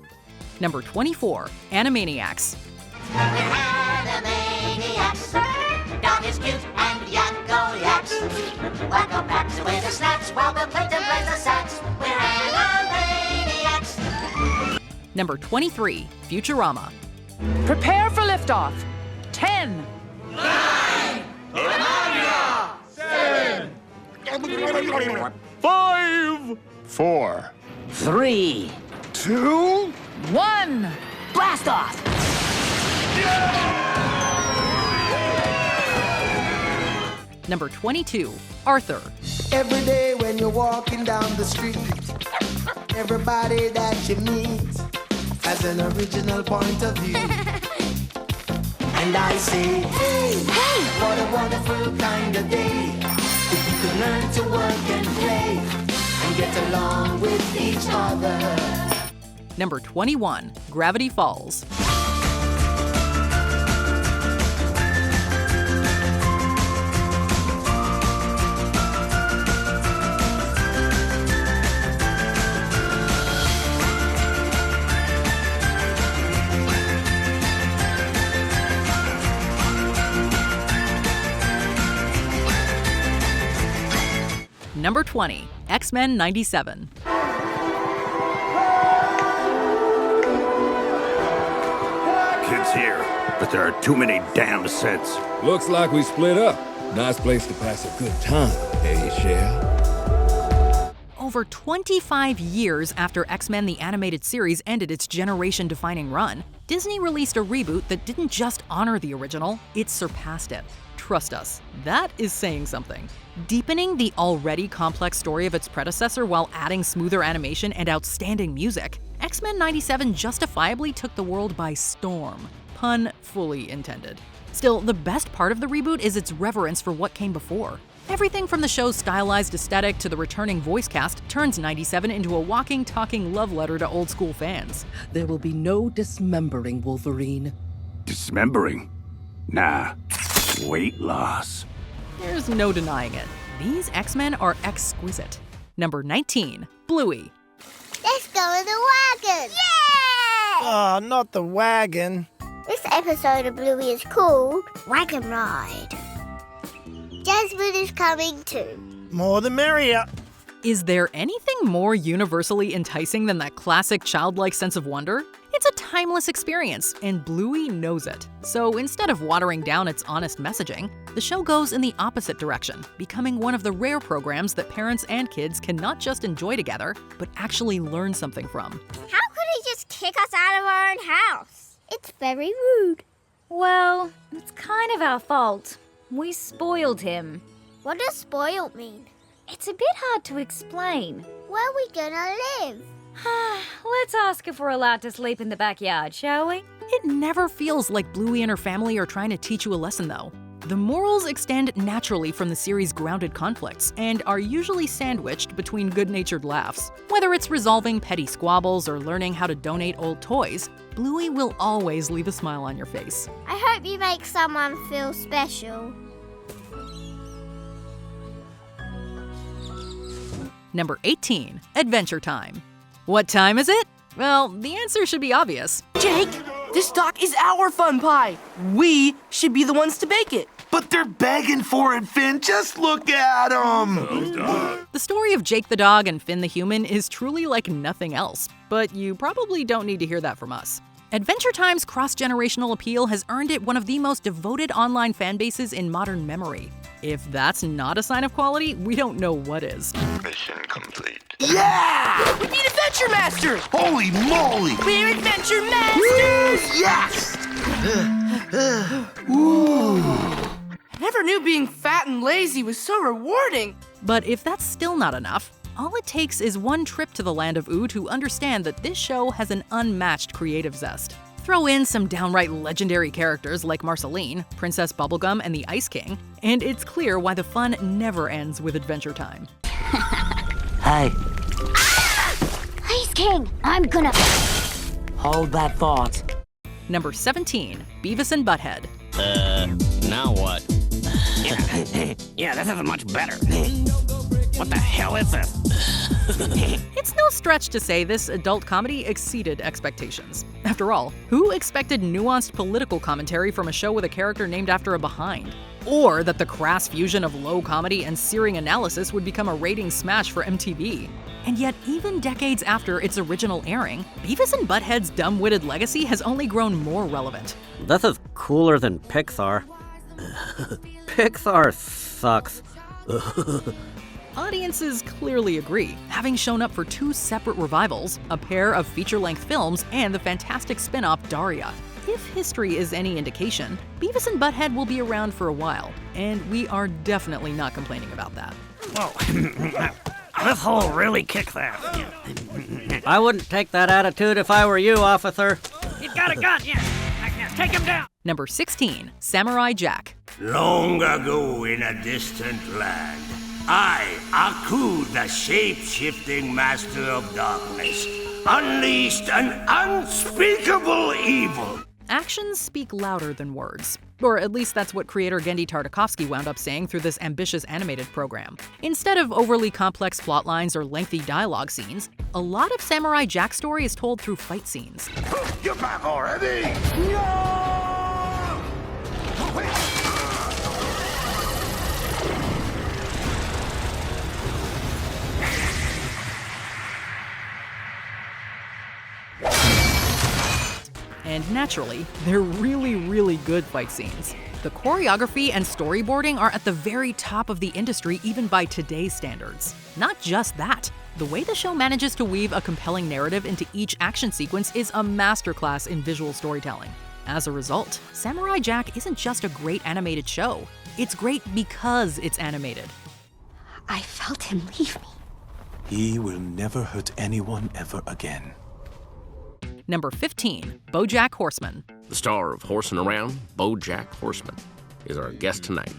Number 24, Animaniacs. Animaniacs. Dog is cute and Yakko yaks. Wacko packs away the snacks while the Plankton plays the sax. We're Animaniacs. Number 23, Futurama. Prepare for liftoff. 10, 9, 5, 4, 3, 2, 1. Blast off! Number 22, Arthur. Every day when you're walking down the street, everybody that you meet has an original point of view. And I say, hey, what a wonderful kind of day. If you can learn to work and play and get along with each other. Number 21, Gravity Falls. Number 20, X-Men 97. Kids here, but there are too many damn sets. Looks like we split up. Nice place to pass a good time, eh, Shell? Over 25 years after X-Men the Animated Series ended its generation-defining run, Disney released a reboot that didn't just honor the original, it surpassed it. Trust us, that is saying something. Deepening the already complex story of its predecessor while adding smoother animation and outstanding music, X-Men 97 justifiably took the world by storm. Pun fully intended. Still, the best part of the reboot is its reverence for what came before. Everything from the show's stylized aesthetic to the returning voice cast turns 97 into a walking, talking love letter to old-school fans. There will be no dismembering, Wolverine. Dismembering? Nah. Weight loss. There's no denying it. These X-Men are exquisite. Number 19, Bluey. Let's go in the wagon! Yeah! Oh, not the wagon. This episode of Bluey is called Wagon Ride. Jasmine is coming too. More the merrier. Is there anything more universally enticing than that classic childlike sense of wonder? It's a timeless experience, and Bluey knows it. So instead of watering down its honest messaging, the show goes in the opposite direction, becoming one of the rare programs that parents and kids can not just enjoy together, but actually learn something from. How could he just kick us out of our own house? It's very rude. Well, it's kind of our fault. We spoiled him. What does spoiled mean? It's a bit hard to explain. Where are we gonna live? Let's ask if we're allowed to sleep in the backyard, shall we? It never feels like Bluey and her family are trying to teach you a lesson, though. The morals extend naturally from the series' grounded conflicts and are usually sandwiched between good-natured laughs. Whether it's resolving petty squabbles or learning how to donate old toys, Bluey will always leave a smile on your face. I hope you make someone feel special. Number 18, Adventure Time. What time is it? Well, the answer should be obvious. Jake, this dock is our fun pie. We should be the ones to bake it. But they're begging for it, Finn. Just look at them. The story of Jake the dog and Finn the human is truly like nothing else, but you probably don't need to hear that from us. Adventure Time's cross-generational appeal has earned it one of the most devoted online fan bases in modern memory. If that's not a sign of quality, we don't know what is. Mission complete. Yeah! We beat Adventure Master! Holy moly! We're Adventure Masters! Yes! I never knew being fat and lazy was so rewarding. But if that's still not enough, all it takes is one trip to the land of Ooh to understand that this show has an unmatched creative zest. Throw in some downright legendary characters like Marceline, Princess Bubblegum, and the Ice King, and it's clear why the fun never ends with Adventure Time. Hey. Ice King, I'm gonna... Hold that thought. Number 17, Beavis and Butthead. Now what? Yeah, this isn't much better. What the hell is this? It's no stretch to say this adult comedy exceeded expectations. After all, who expected nuanced political commentary from a show with a character named after a behind? Or that the crass fusion of low comedy and searing analysis would become a ratings smash for MTV? And yet, even decades after its original airing, Beavis and Butthead's dumb-witted legacy has only grown more relevant. This is cooler than Pixar. Pixar sucks. Audiences clearly agree, having shown up for 2 separate revivals, a pair of feature-length films, and the fantastic spin-off Daria. If history is any indication, Beavis and Butthead will be around for a while, and we are definitely not complaining about that. Whoa. This hole really kicks ass. I wouldn't take that attitude if I were you, officer. He's got a gun, yeah. Take him down. Number 16, Samurai Jack. Long ago in a distant land, I, Aku, the shape-shifting master of darkness, unleashed an unspeakable evil. Actions speak louder than words. Or at least that's what creator Genndy Tartakovsky wound up saying through this ambitious animated program. Instead of overly complex plot lines or lengthy dialogue scenes, a lot of Samurai Jack's story is told through fight scenes. You're back already? And naturally, they're really good fight scenes. The choreography and storyboarding are at the very top of the industry even by today's standards. Not just that, the way the show manages to weave a compelling narrative into each action sequence is a masterclass in visual storytelling. As a result, Samurai Jack isn't just a great animated show, it's great because it's animated. I felt him leave me. He will never hurt anyone ever again. Number 15, BoJack Horseman. The star of Horsing Around, BoJack Horseman, is our guest tonight.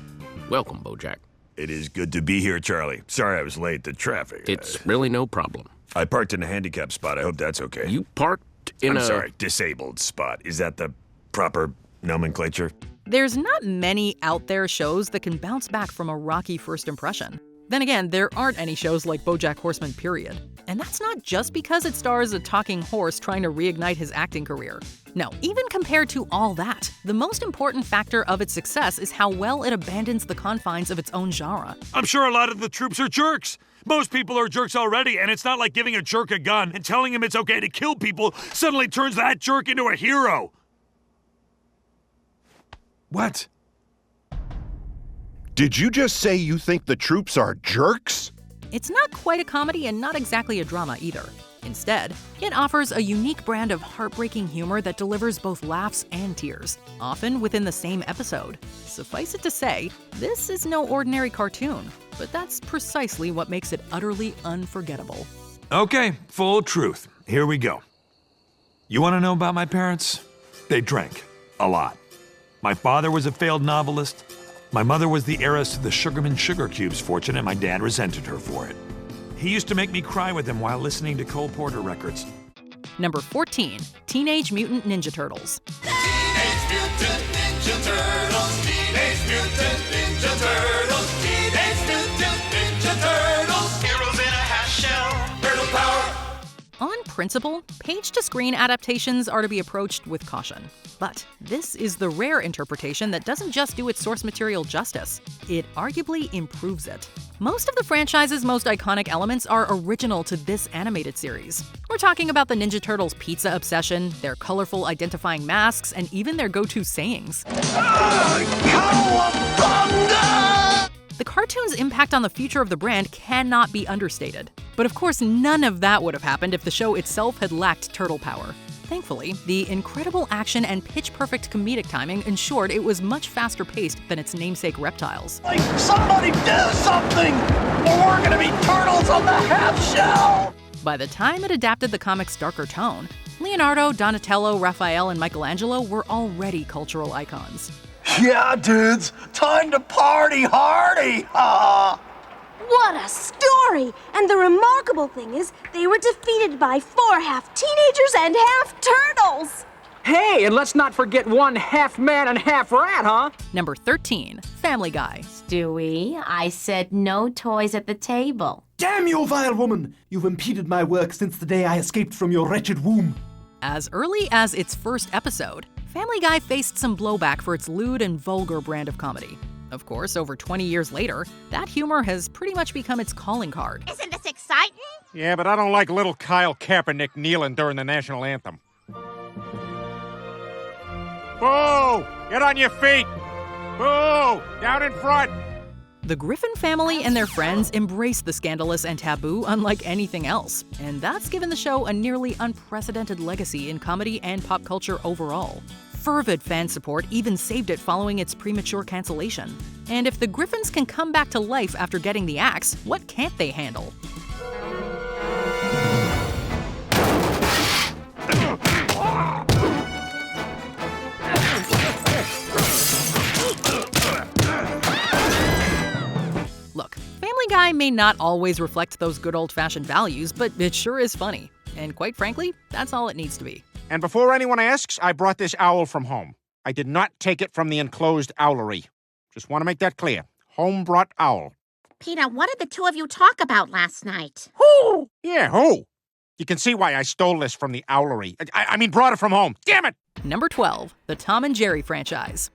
Welcome, BoJack. It is good to be here, Charlie. Sorry I was late. The traffic. It's really no problem. I parked in a handicapped spot. I hope that's okay. You parked in I'm sorry, disabled spot. Is that the proper nomenclature? There's not many out there shows that can bounce back from a rocky first impression. Then again, there aren't any shows like BoJack Horseman, period. And that's not just because it stars a talking horse trying to reignite his acting career. No, even compared to all that, the most important factor of its success is how well it abandons the confines of its own genre. I'm sure a lot of the troops are jerks. Most people are jerks already, and it's not like giving a jerk a gun and telling him it's okay to kill people suddenly turns that jerk into a hero. What? Did you just say you think the troops are jerks? It's not quite a comedy and not exactly a drama either. Instead, it offers a unique brand of heartbreaking humor that delivers both laughs and tears, often within the same episode. Suffice it to say, this is no ordinary cartoon, but that's precisely what makes it utterly unforgettable. Okay, full truth. Here we go. You want to know about my parents? They drank. A lot. My father was a failed novelist. My mother was the heiress to the Sugarman Sugar Cubes fortune, and my dad resented her for it. He used to make me cry with him while listening to Cole Porter records. Number 14, Teenage Mutant Ninja Turtles. Teenage Mutant Ninja Turtles. Teenage Mutant Ninja Turtles. Teenage Mutant Ninja Turtles. Heroes in a half shell. Turtle power. On principle, page-to-screen adaptations are to be approached with caution. But this is the rare interpretation that doesn't just do its source material justice, it arguably improves it. Most of the franchise's most iconic elements are original to this animated series. We're talking about the Ninja Turtles' pizza obsession, their colorful identifying masks, and even their go-to sayings. The cartoon's impact on the future of the brand cannot be understated. But of course, none of that would have happened if the show itself had lacked turtle power. Thankfully, the incredible action and pitch-perfect comedic timing ensured it was much faster paced than its namesake reptiles. Like, somebody do something, or we're gonna be turtles on the half shell! By the time it adapted the comic's darker tone, Leonardo, Donatello, Raphael, and Michelangelo were already cultural icons. Yeah, dudes, time to party hardy! What a story! And the remarkable thing is, they were defeated by 4 half teenagers and half turtles! Hey, and let's not forget one half man and half rat, huh? Number 13, Family Guy. Stewie, I said no toys at the table. Damn you, vile woman! You've impeded my work since the day I escaped from your wretched womb. As early as its first episode, Family Guy faced some blowback for its lewd and vulgar brand of comedy. Of course, over 20 years later, that humor has pretty much become its calling card. Isn't this exciting? Yeah, but I don't like little Kyle Kaepernick kneeling during the national anthem. Boo! Get on your feet! Boo! Down in front! The Griffin family and their friends embrace the scandalous and taboo unlike anything else, and that's given the show a nearly unprecedented legacy in comedy and pop culture overall. Fervid fan support even saved it following its premature cancellation. And if the Griffins can come back to life after getting the axe, what can't they handle? Look, Family Guy may not always reflect those good old-fashioned values, but it sure is funny. And quite frankly, that's all it needs to be. And before anyone asks, I brought this owl from home. I did not take it from the enclosed owlery. Just want to make that clear. Home-brought owl. Peter, what did the two of you talk about last night? Who? Yeah, who? You can see why I stole this from the owlery. I mean, brought it from home. Damn it! Number 12, the Tom and Jerry franchise.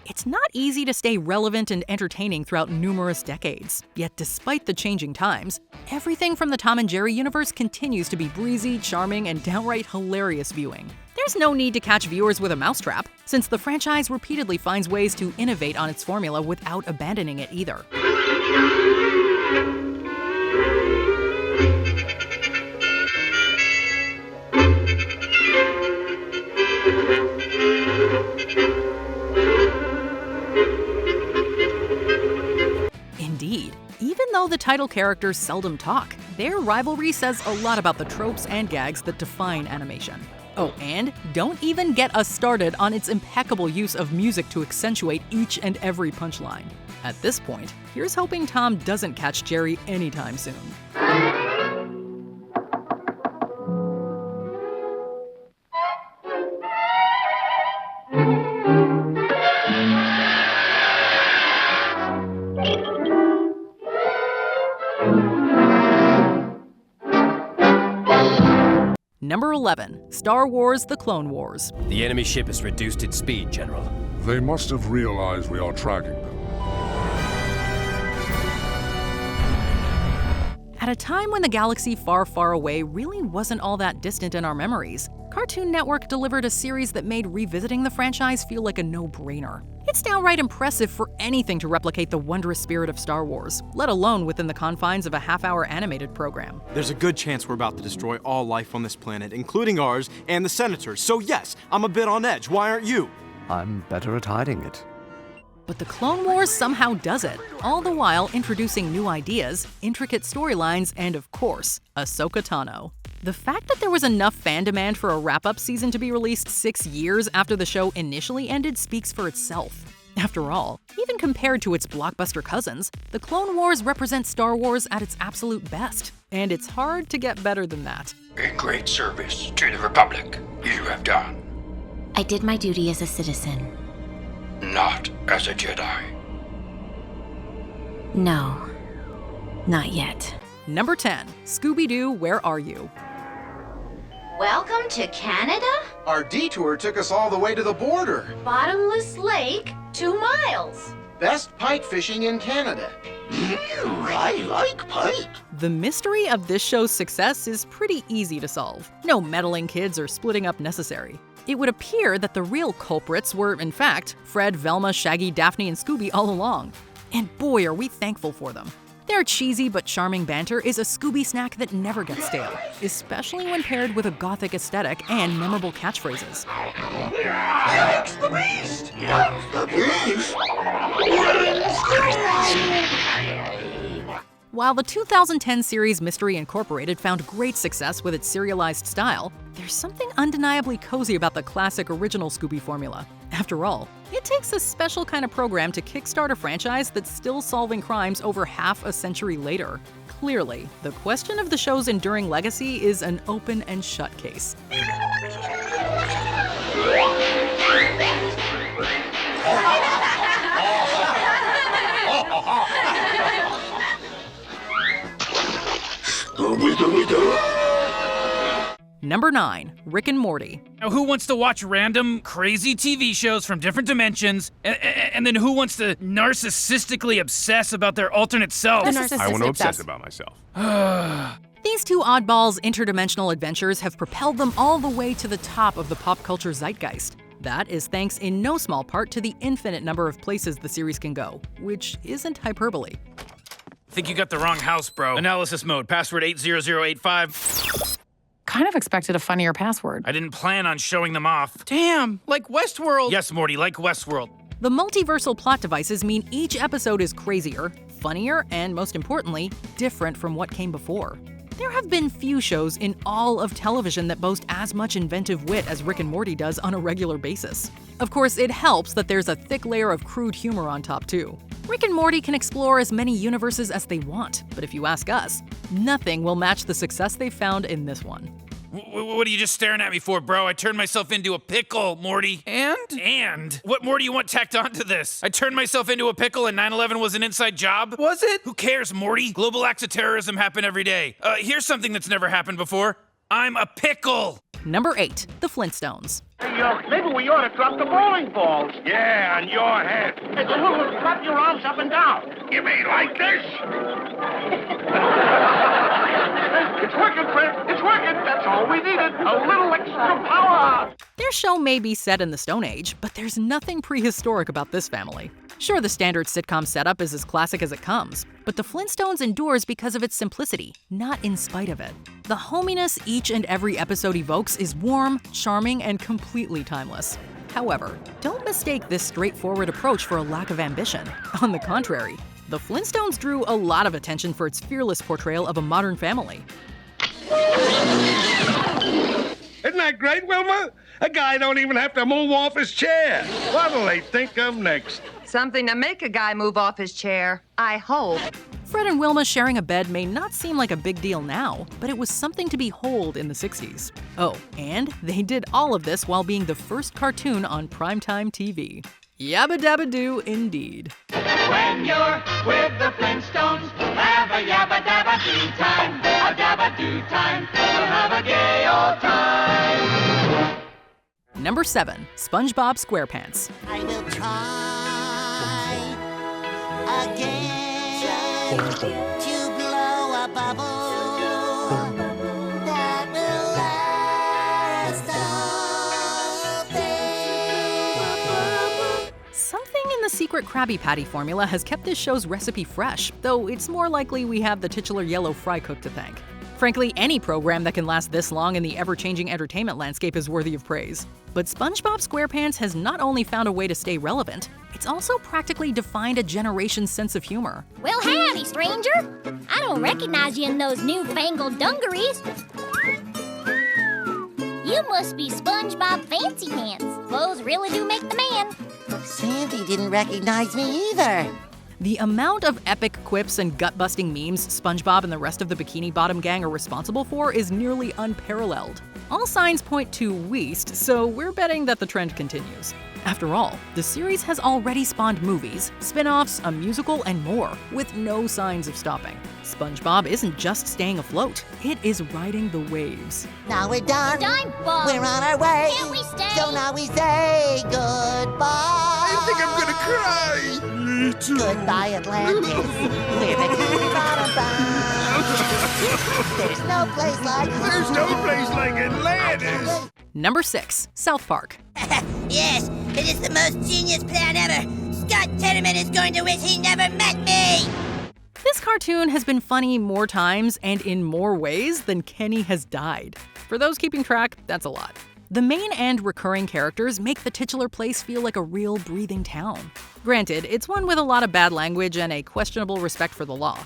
It's not easy to stay relevant and entertaining throughout numerous decades. Yet despite the changing times, everything from the Tom and Jerry universe continues to be breezy, charming, and downright hilarious viewing. There's no need to catch viewers with a mousetrap, since the franchise repeatedly finds ways to innovate on its formula without abandoning it either. Indeed, even though the title characters seldom talk, their rivalry says a lot about the tropes and gags that define animation. Oh, and don't even get us started on its impeccable use of music to accentuate each and every punchline. At this point, here's hoping Tom doesn't catch Jerry anytime soon. Number 11, Star Wars: The Clone Wars. The enemy ship has reduced its speed, General. They must have realized we are tracking them. At a time when the galaxy far, far away really wasn't all that distant in our memories, Cartoon Network delivered a series that made revisiting the franchise feel like a no-brainer. It's downright impressive for anything to replicate the wondrous spirit of Star Wars, let alone within the confines of a half-hour animated program. There's a good chance we're about to destroy all life on this planet, including ours and the Senators. So yes, I'm a bit on edge. Why aren't you? I'm better at hiding it. But the Clone Wars somehow does it, all the while introducing new ideas, intricate storylines, and of course, Ahsoka Tano. The fact that there was enough fan demand for a wrap-up season to be released 6 years after the show initially ended speaks for itself. After all, even compared to its blockbuster cousins, the Clone Wars represents Star Wars at its absolute best, and it's hard to get better than that. A great service to the Republic you have done. I did my duty as a citizen. Not as a Jedi. No, not yet. Number 10, Scooby-Doo, Where Are You? Welcome to Canada? Our detour took us all the way to the border. Bottomless Lake, 2 miles. Best pike fishing in Canada. I like pike. The mystery of this show's success is pretty easy to solve. No meddling kids or splitting up necessary. It would appear that the real culprits were, in fact, Fred, Velma, Shaggy, Daphne, and Scooby all along. And boy, are we thankful for them. Their cheesy but charming banter is a Scooby snack that never gets stale, especially when paired with a gothic aesthetic and memorable catchphrases. It's the beast! It's the beast! While the 2010 series Mystery Incorporated found great success with its serialized style, there's something undeniably cozy about the classic original Scooby formula. After all, it takes a special kind of program to kickstart a franchise that's still solving crimes over half a century later. Clearly, the question of the show's enduring legacy is an open and shut case. Number 9, Rick and Morty. Now, who wants to watch random, crazy TV shows from different dimensions, and then who wants to narcissistically obsess about their alternate selves? I want to obsess about myself. These two oddballs' interdimensional adventures have propelled them all the way to the top of the pop culture zeitgeist. That is thanks in no small part to the infinite number of places the series can go, which isn't hyperbole. Think you got the wrong house, bro. Analysis mode, password 80085. Kind of expected a funnier password. I didn't plan on showing them off. Damn, like Westworld. Yes, Morty, like Westworld. The multiversal plot devices mean each episode is crazier, funnier, and most importantly, different from what came before. There have been few shows in all of television that boast as much inventive wit as Rick and Morty does on a regular basis. Of course, it helps that there's a thick layer of crude humor on top too. Rick and Morty can explore as many universes as they want, but if you ask us, nothing will match the success they've found in this one. What are you just staring at me for, bro? I turned myself into a pickle, Morty. And? What more do you want tacked onto this? I turned myself into a pickle and 9/11 was an inside job? Was it? Who cares, Morty? Global acts of terrorism happen every day. Here's something that's never happened before. I'm a pickle! Number 8, The Flintstones. Hey, maybe we ought to drop the bowling balls. Yeah, on your head. Hey, clap your arms up and down. You mean like this? It's working, Fred. It's working. That's all we needed. A little extra power. Their show may be set in the Stone Age, but there's nothing prehistoric about this family. Sure, the standard sitcom setup is as classic as it comes, but The Flintstones endures because of its simplicity, not in spite of it. The hominess each and every episode evokes is warm, charming, and completely timeless. However, don't mistake this straightforward approach for a lack of ambition. On the contrary, The Flintstones drew a lot of attention for its fearless portrayal of a modern family. Isn't that great, Wilma? A guy don't even have to move off his chair. What'll they think of next? Something to make a guy move off his chair, I hope. Fred and Wilma sharing a bed may not seem like a big deal now, but it was something to behold in the 60s. Oh, and they did all of this while being the first cartoon on primetime TV. Yabba dabba doo indeed. When you're with the Flintstones, have a yabba dabba doo time. A dabba doo time, we'll have a gay old time. Number 7, SpongeBob SquarePants. I will try again to blow a bubble that will last all day. Something in the secret Krabby Patty formula has kept this show's recipe fresh, though it's more likely we have the titular yellow fry cook to thank. Frankly, any program that can last this long in the ever-changing entertainment landscape is worthy of praise. But SpongeBob SquarePants has not only found a way to stay relevant, it's also practically defined a generation's sense of humor. Well, howdy, stranger. I don't recognize you in those newfangled dungarees. You must be SpongeBob Fancy Pants. Clothes really do make the man. Sandy didn't recognize me either. The amount of epic quips and gut-busting memes SpongeBob and the rest of the Bikini Bottom gang are responsible for is nearly unparalleled. All signs point to Weast, so we're betting that the trend continues. After all, the series has already spawned movies, spin-offs, a musical, and more, with no signs of stopping. SpongeBob isn't just staying afloat, it is riding the waves. Now we're done. Done, Bob. We're on our way. Can't we stay? So now we say goodbye. I think I'm gonna cry. Me too. Goodbye, Atlantis. We're Bikini Bottom bound. There's no place like home. There's no place like Atlantis. Number 6. South Park. Yes, it is the most genius plan ever. Scott Tenorman is going to wish he never met me. This cartoon has been funny more times and in more ways than Kenny has died. For those keeping track, that's a lot. The main and recurring characters make the titular place feel like a real breathing town. Granted, it's one with a lot of bad language and a questionable respect for the law.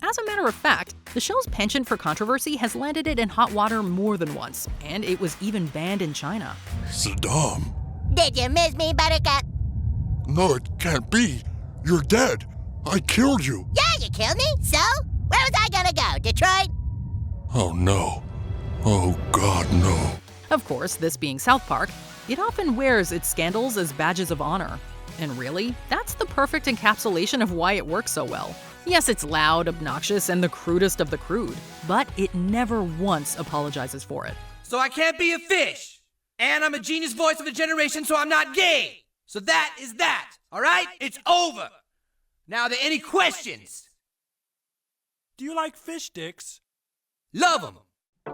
As a matter of fact, the show's penchant for controversy has landed it in hot water more than once, and it was even banned in China. Saddam. Did you miss me, Buttercup? No, it can't be. You're dead. I killed you. Yeah, you killed me. So? Where was I gonna go? Detroit? Oh, no. Oh, God, no. Of course, this being South Park, it often wears its scandals as badges of honor. And really, that's the perfect encapsulation of why it works so well. Yes, it's loud, obnoxious, and the crudest of the crude, but it never once apologizes for it. So I can't be a fish. And I'm a genius voice of a generation, so I'm not gay. So that is that, all right? It's over. Now, are there any questions? Do you like fish sticks? Love them.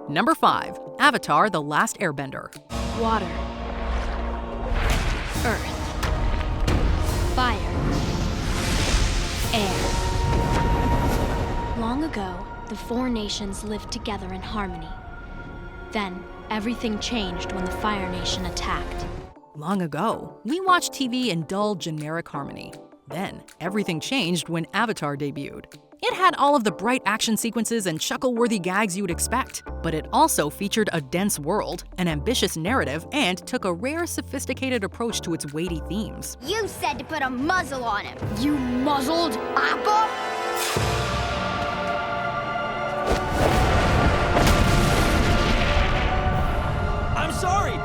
Number 5. Avatar: The Last Airbender. Water. Earth. Fire. Air. Long ago, the 4 nations lived together in harmony. Then, everything changed when the Fire Nation attacked. Long ago, we watched TV in dull, generic harmony. Then, everything changed when Avatar debuted. It had all of the bright action sequences and chuckle-worthy gags you would expect, but it also featured a dense world, an ambitious narrative, and took a rare, sophisticated approach to its weighty themes. You said to put a muzzle on him. You muzzled Apple? I'm sorry.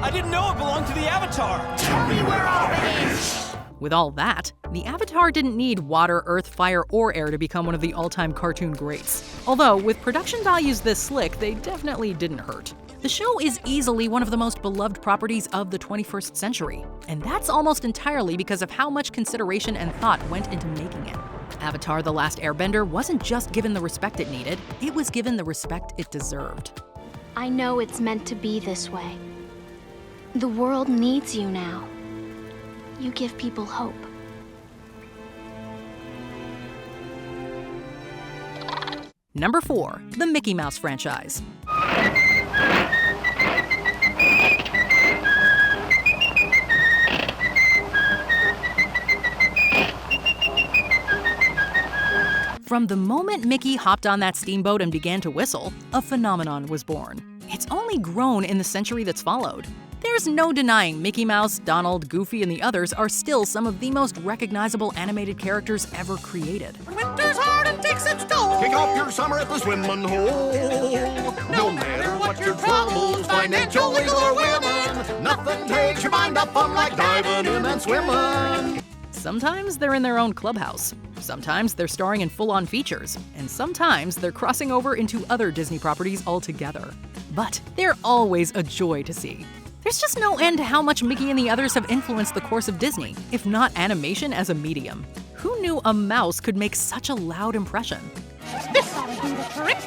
I didn't know it belonged to the Avatar. Tell me where all of it is. With all that, the Avatar didn't need water, earth, fire, or air to become one of the all-time cartoon greats. Although, with production values this slick, they definitely didn't hurt. The show is easily one of the most beloved properties of the 21st century, and that's almost entirely because of how much consideration and thought went into making it. Avatar: The Last Airbender wasn't just given the respect it needed, it was given the respect it deserved. I know it's meant to be this way. The world needs you now. You give people hope. Number 4. The Mickey Mouse franchise. From the moment Mickey hopped on that steamboat and began to whistle, a phenomenon was born. It's only grown in the century that's followed. There's no denying Mickey Mouse, Donald, Goofy, and the others are still some of the most recognizable animated characters ever created. Winter's hard and takes its toll. Kick off your summer at the swimming hole. No matter what your troubles, financial, legal, or women, nothing takes your mind up on like diving in and swimming. Sometimes they're in their own clubhouse. Sometimes they're starring in full-on features. And sometimes they're crossing over into other Disney properties altogether. But they're always a joy to see. There's just no end to how much Mickey and the others have influenced the course of Disney, if not animation as a medium. Who knew a mouse could make such a loud impression? do the trick.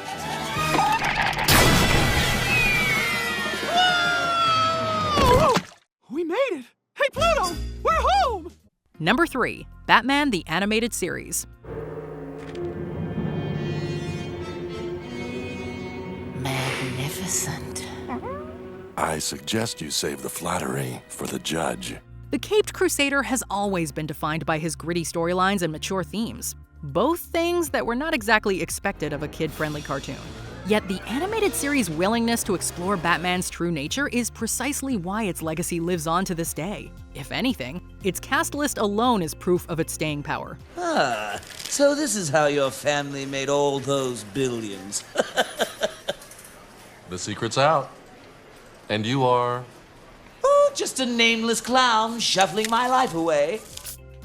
Whoa! We made it! Hey, Pluto! We're home! Number 3. Batman the Animated Series. Magnificent. I suggest you save the flattery for the judge. The Caped Crusader has always been defined by his gritty storylines and mature themes, both things that were not exactly expected of a kid-friendly cartoon. Yet the animated series' willingness to explore Batman's true nature is precisely why its legacy lives on to this day. If anything, its cast list alone is proof of its staying power. Ah, so this is how your family made all those billions. The secret's out. And you are? Oh, just a nameless clown shuffling my life away.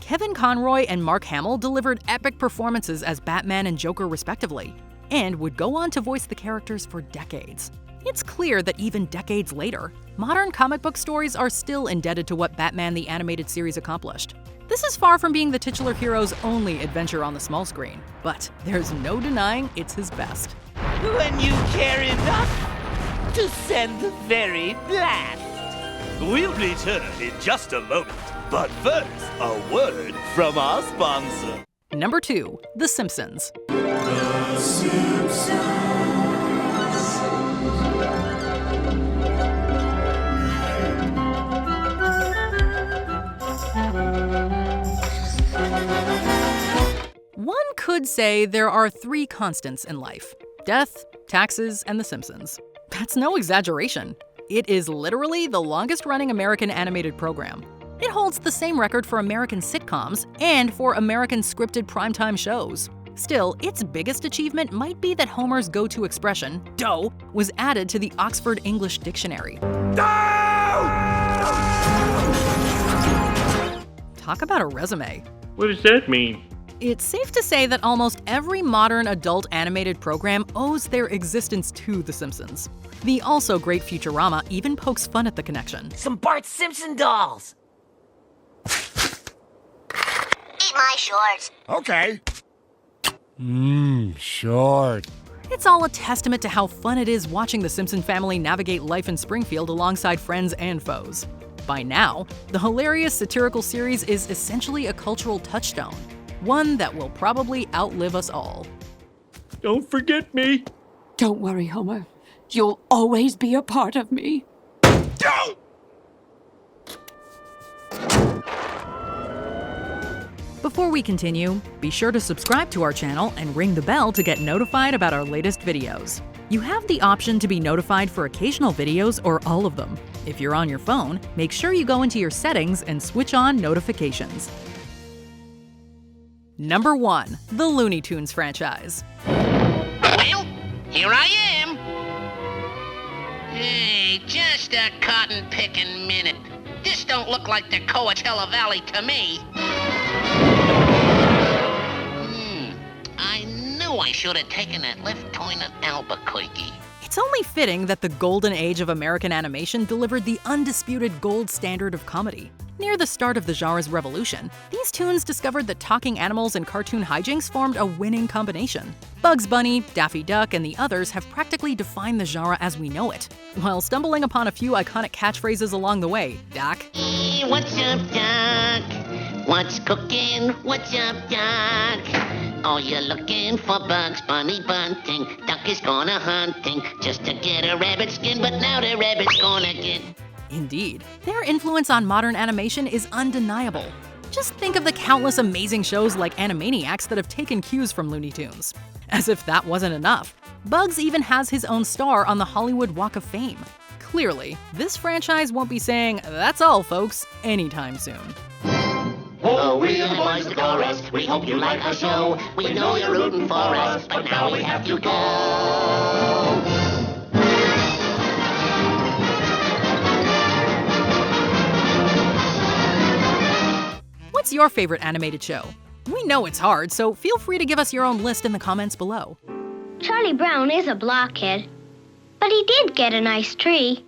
Kevin Conroy and Mark Hamill delivered epic performances as Batman and Joker respectively, and would go on to voice the characters for decades. It's clear that even decades later, modern comic book stories are still indebted to what Batman the Animated Series accomplished. This is far from being the titular hero's only adventure on the small screen, but there's no denying it's his best. When you care enough to send the very blast. We'll return in just a moment, but first, a word from our sponsor. Number 2. The Simpsons. The Simpsons. One could say there are 3 constants in life: death, taxes, and The Simpsons. That's no exaggeration. It is literally the longest-running American animated program. It holds the same record for American sitcoms and for American scripted primetime shows. Still, its biggest achievement might be that Homer's go-to expression, "dough," was added to the Oxford English Dictionary. Talk about a resume. What does that mean? It's safe to say that almost every modern adult animated program owes their existence to The Simpsons. The also great Futurama even pokes fun at the connection. Some Bart Simpson dolls. Eat my shorts. Okay. Short. It's all a testament to how fun it is watching the Simpson family navigate life in Springfield alongside friends and foes. By now, the hilarious satirical series is essentially a cultural touchstone, one that will probably outlive us all. Don't forget me. Don't worry, Homer. You'll always be a part of me. Don't! Before we continue, be sure to subscribe to our channel and ring the bell to get notified about our latest videos. You have the option to be notified for occasional videos or all of them. If you're on your phone, make sure you go into your settings and switch on notifications. Number 1. The Looney Tunes franchise. Well, here I am. Hey, just a cotton-picking minute. This don't look like the Coachella Valley to me. I knew I should have taken that left turn at Albuquerque. It's only fitting that the golden age of American animation delivered the undisputed gold standard of comedy. Near the start of the genre's revolution, these tunes discovered that talking animals and cartoon hijinks formed a winning combination. Bugs Bunny, Daffy Duck, and the others have practically defined the genre as we know it, while stumbling upon a few iconic catchphrases along the way. Doc? Hey, what's up, Doc? What's cooking? What's up, Doc? Oh, you're looking for Bugs Bunny bunting. Duck is gonna hunting just to get a rabbit skin, but now the rabbit's gonna get... Indeed, their influence on modern animation is undeniable. Just think of the countless amazing shows like Animaniacs that have taken cues from Looney Tunes. As if that wasn't enough, Bugs even has his own star on the Hollywood Walk of Fame. Clearly, this franchise won't be saying, "That's all, folks," anytime soon. Oh, we are the boys of the chorus. We hope you like our show. We know you're rooting for us, but now we have to go. What's your favorite animated show? We know it's hard, so feel free to give us your own list in the comments below. Charlie Brown is a blockhead, but he did get a nice tree.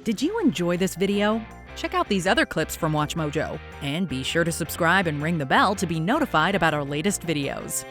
Did you enjoy this video? Check out these other clips from WatchMojo, and be sure to subscribe and ring the bell to be notified about our latest videos.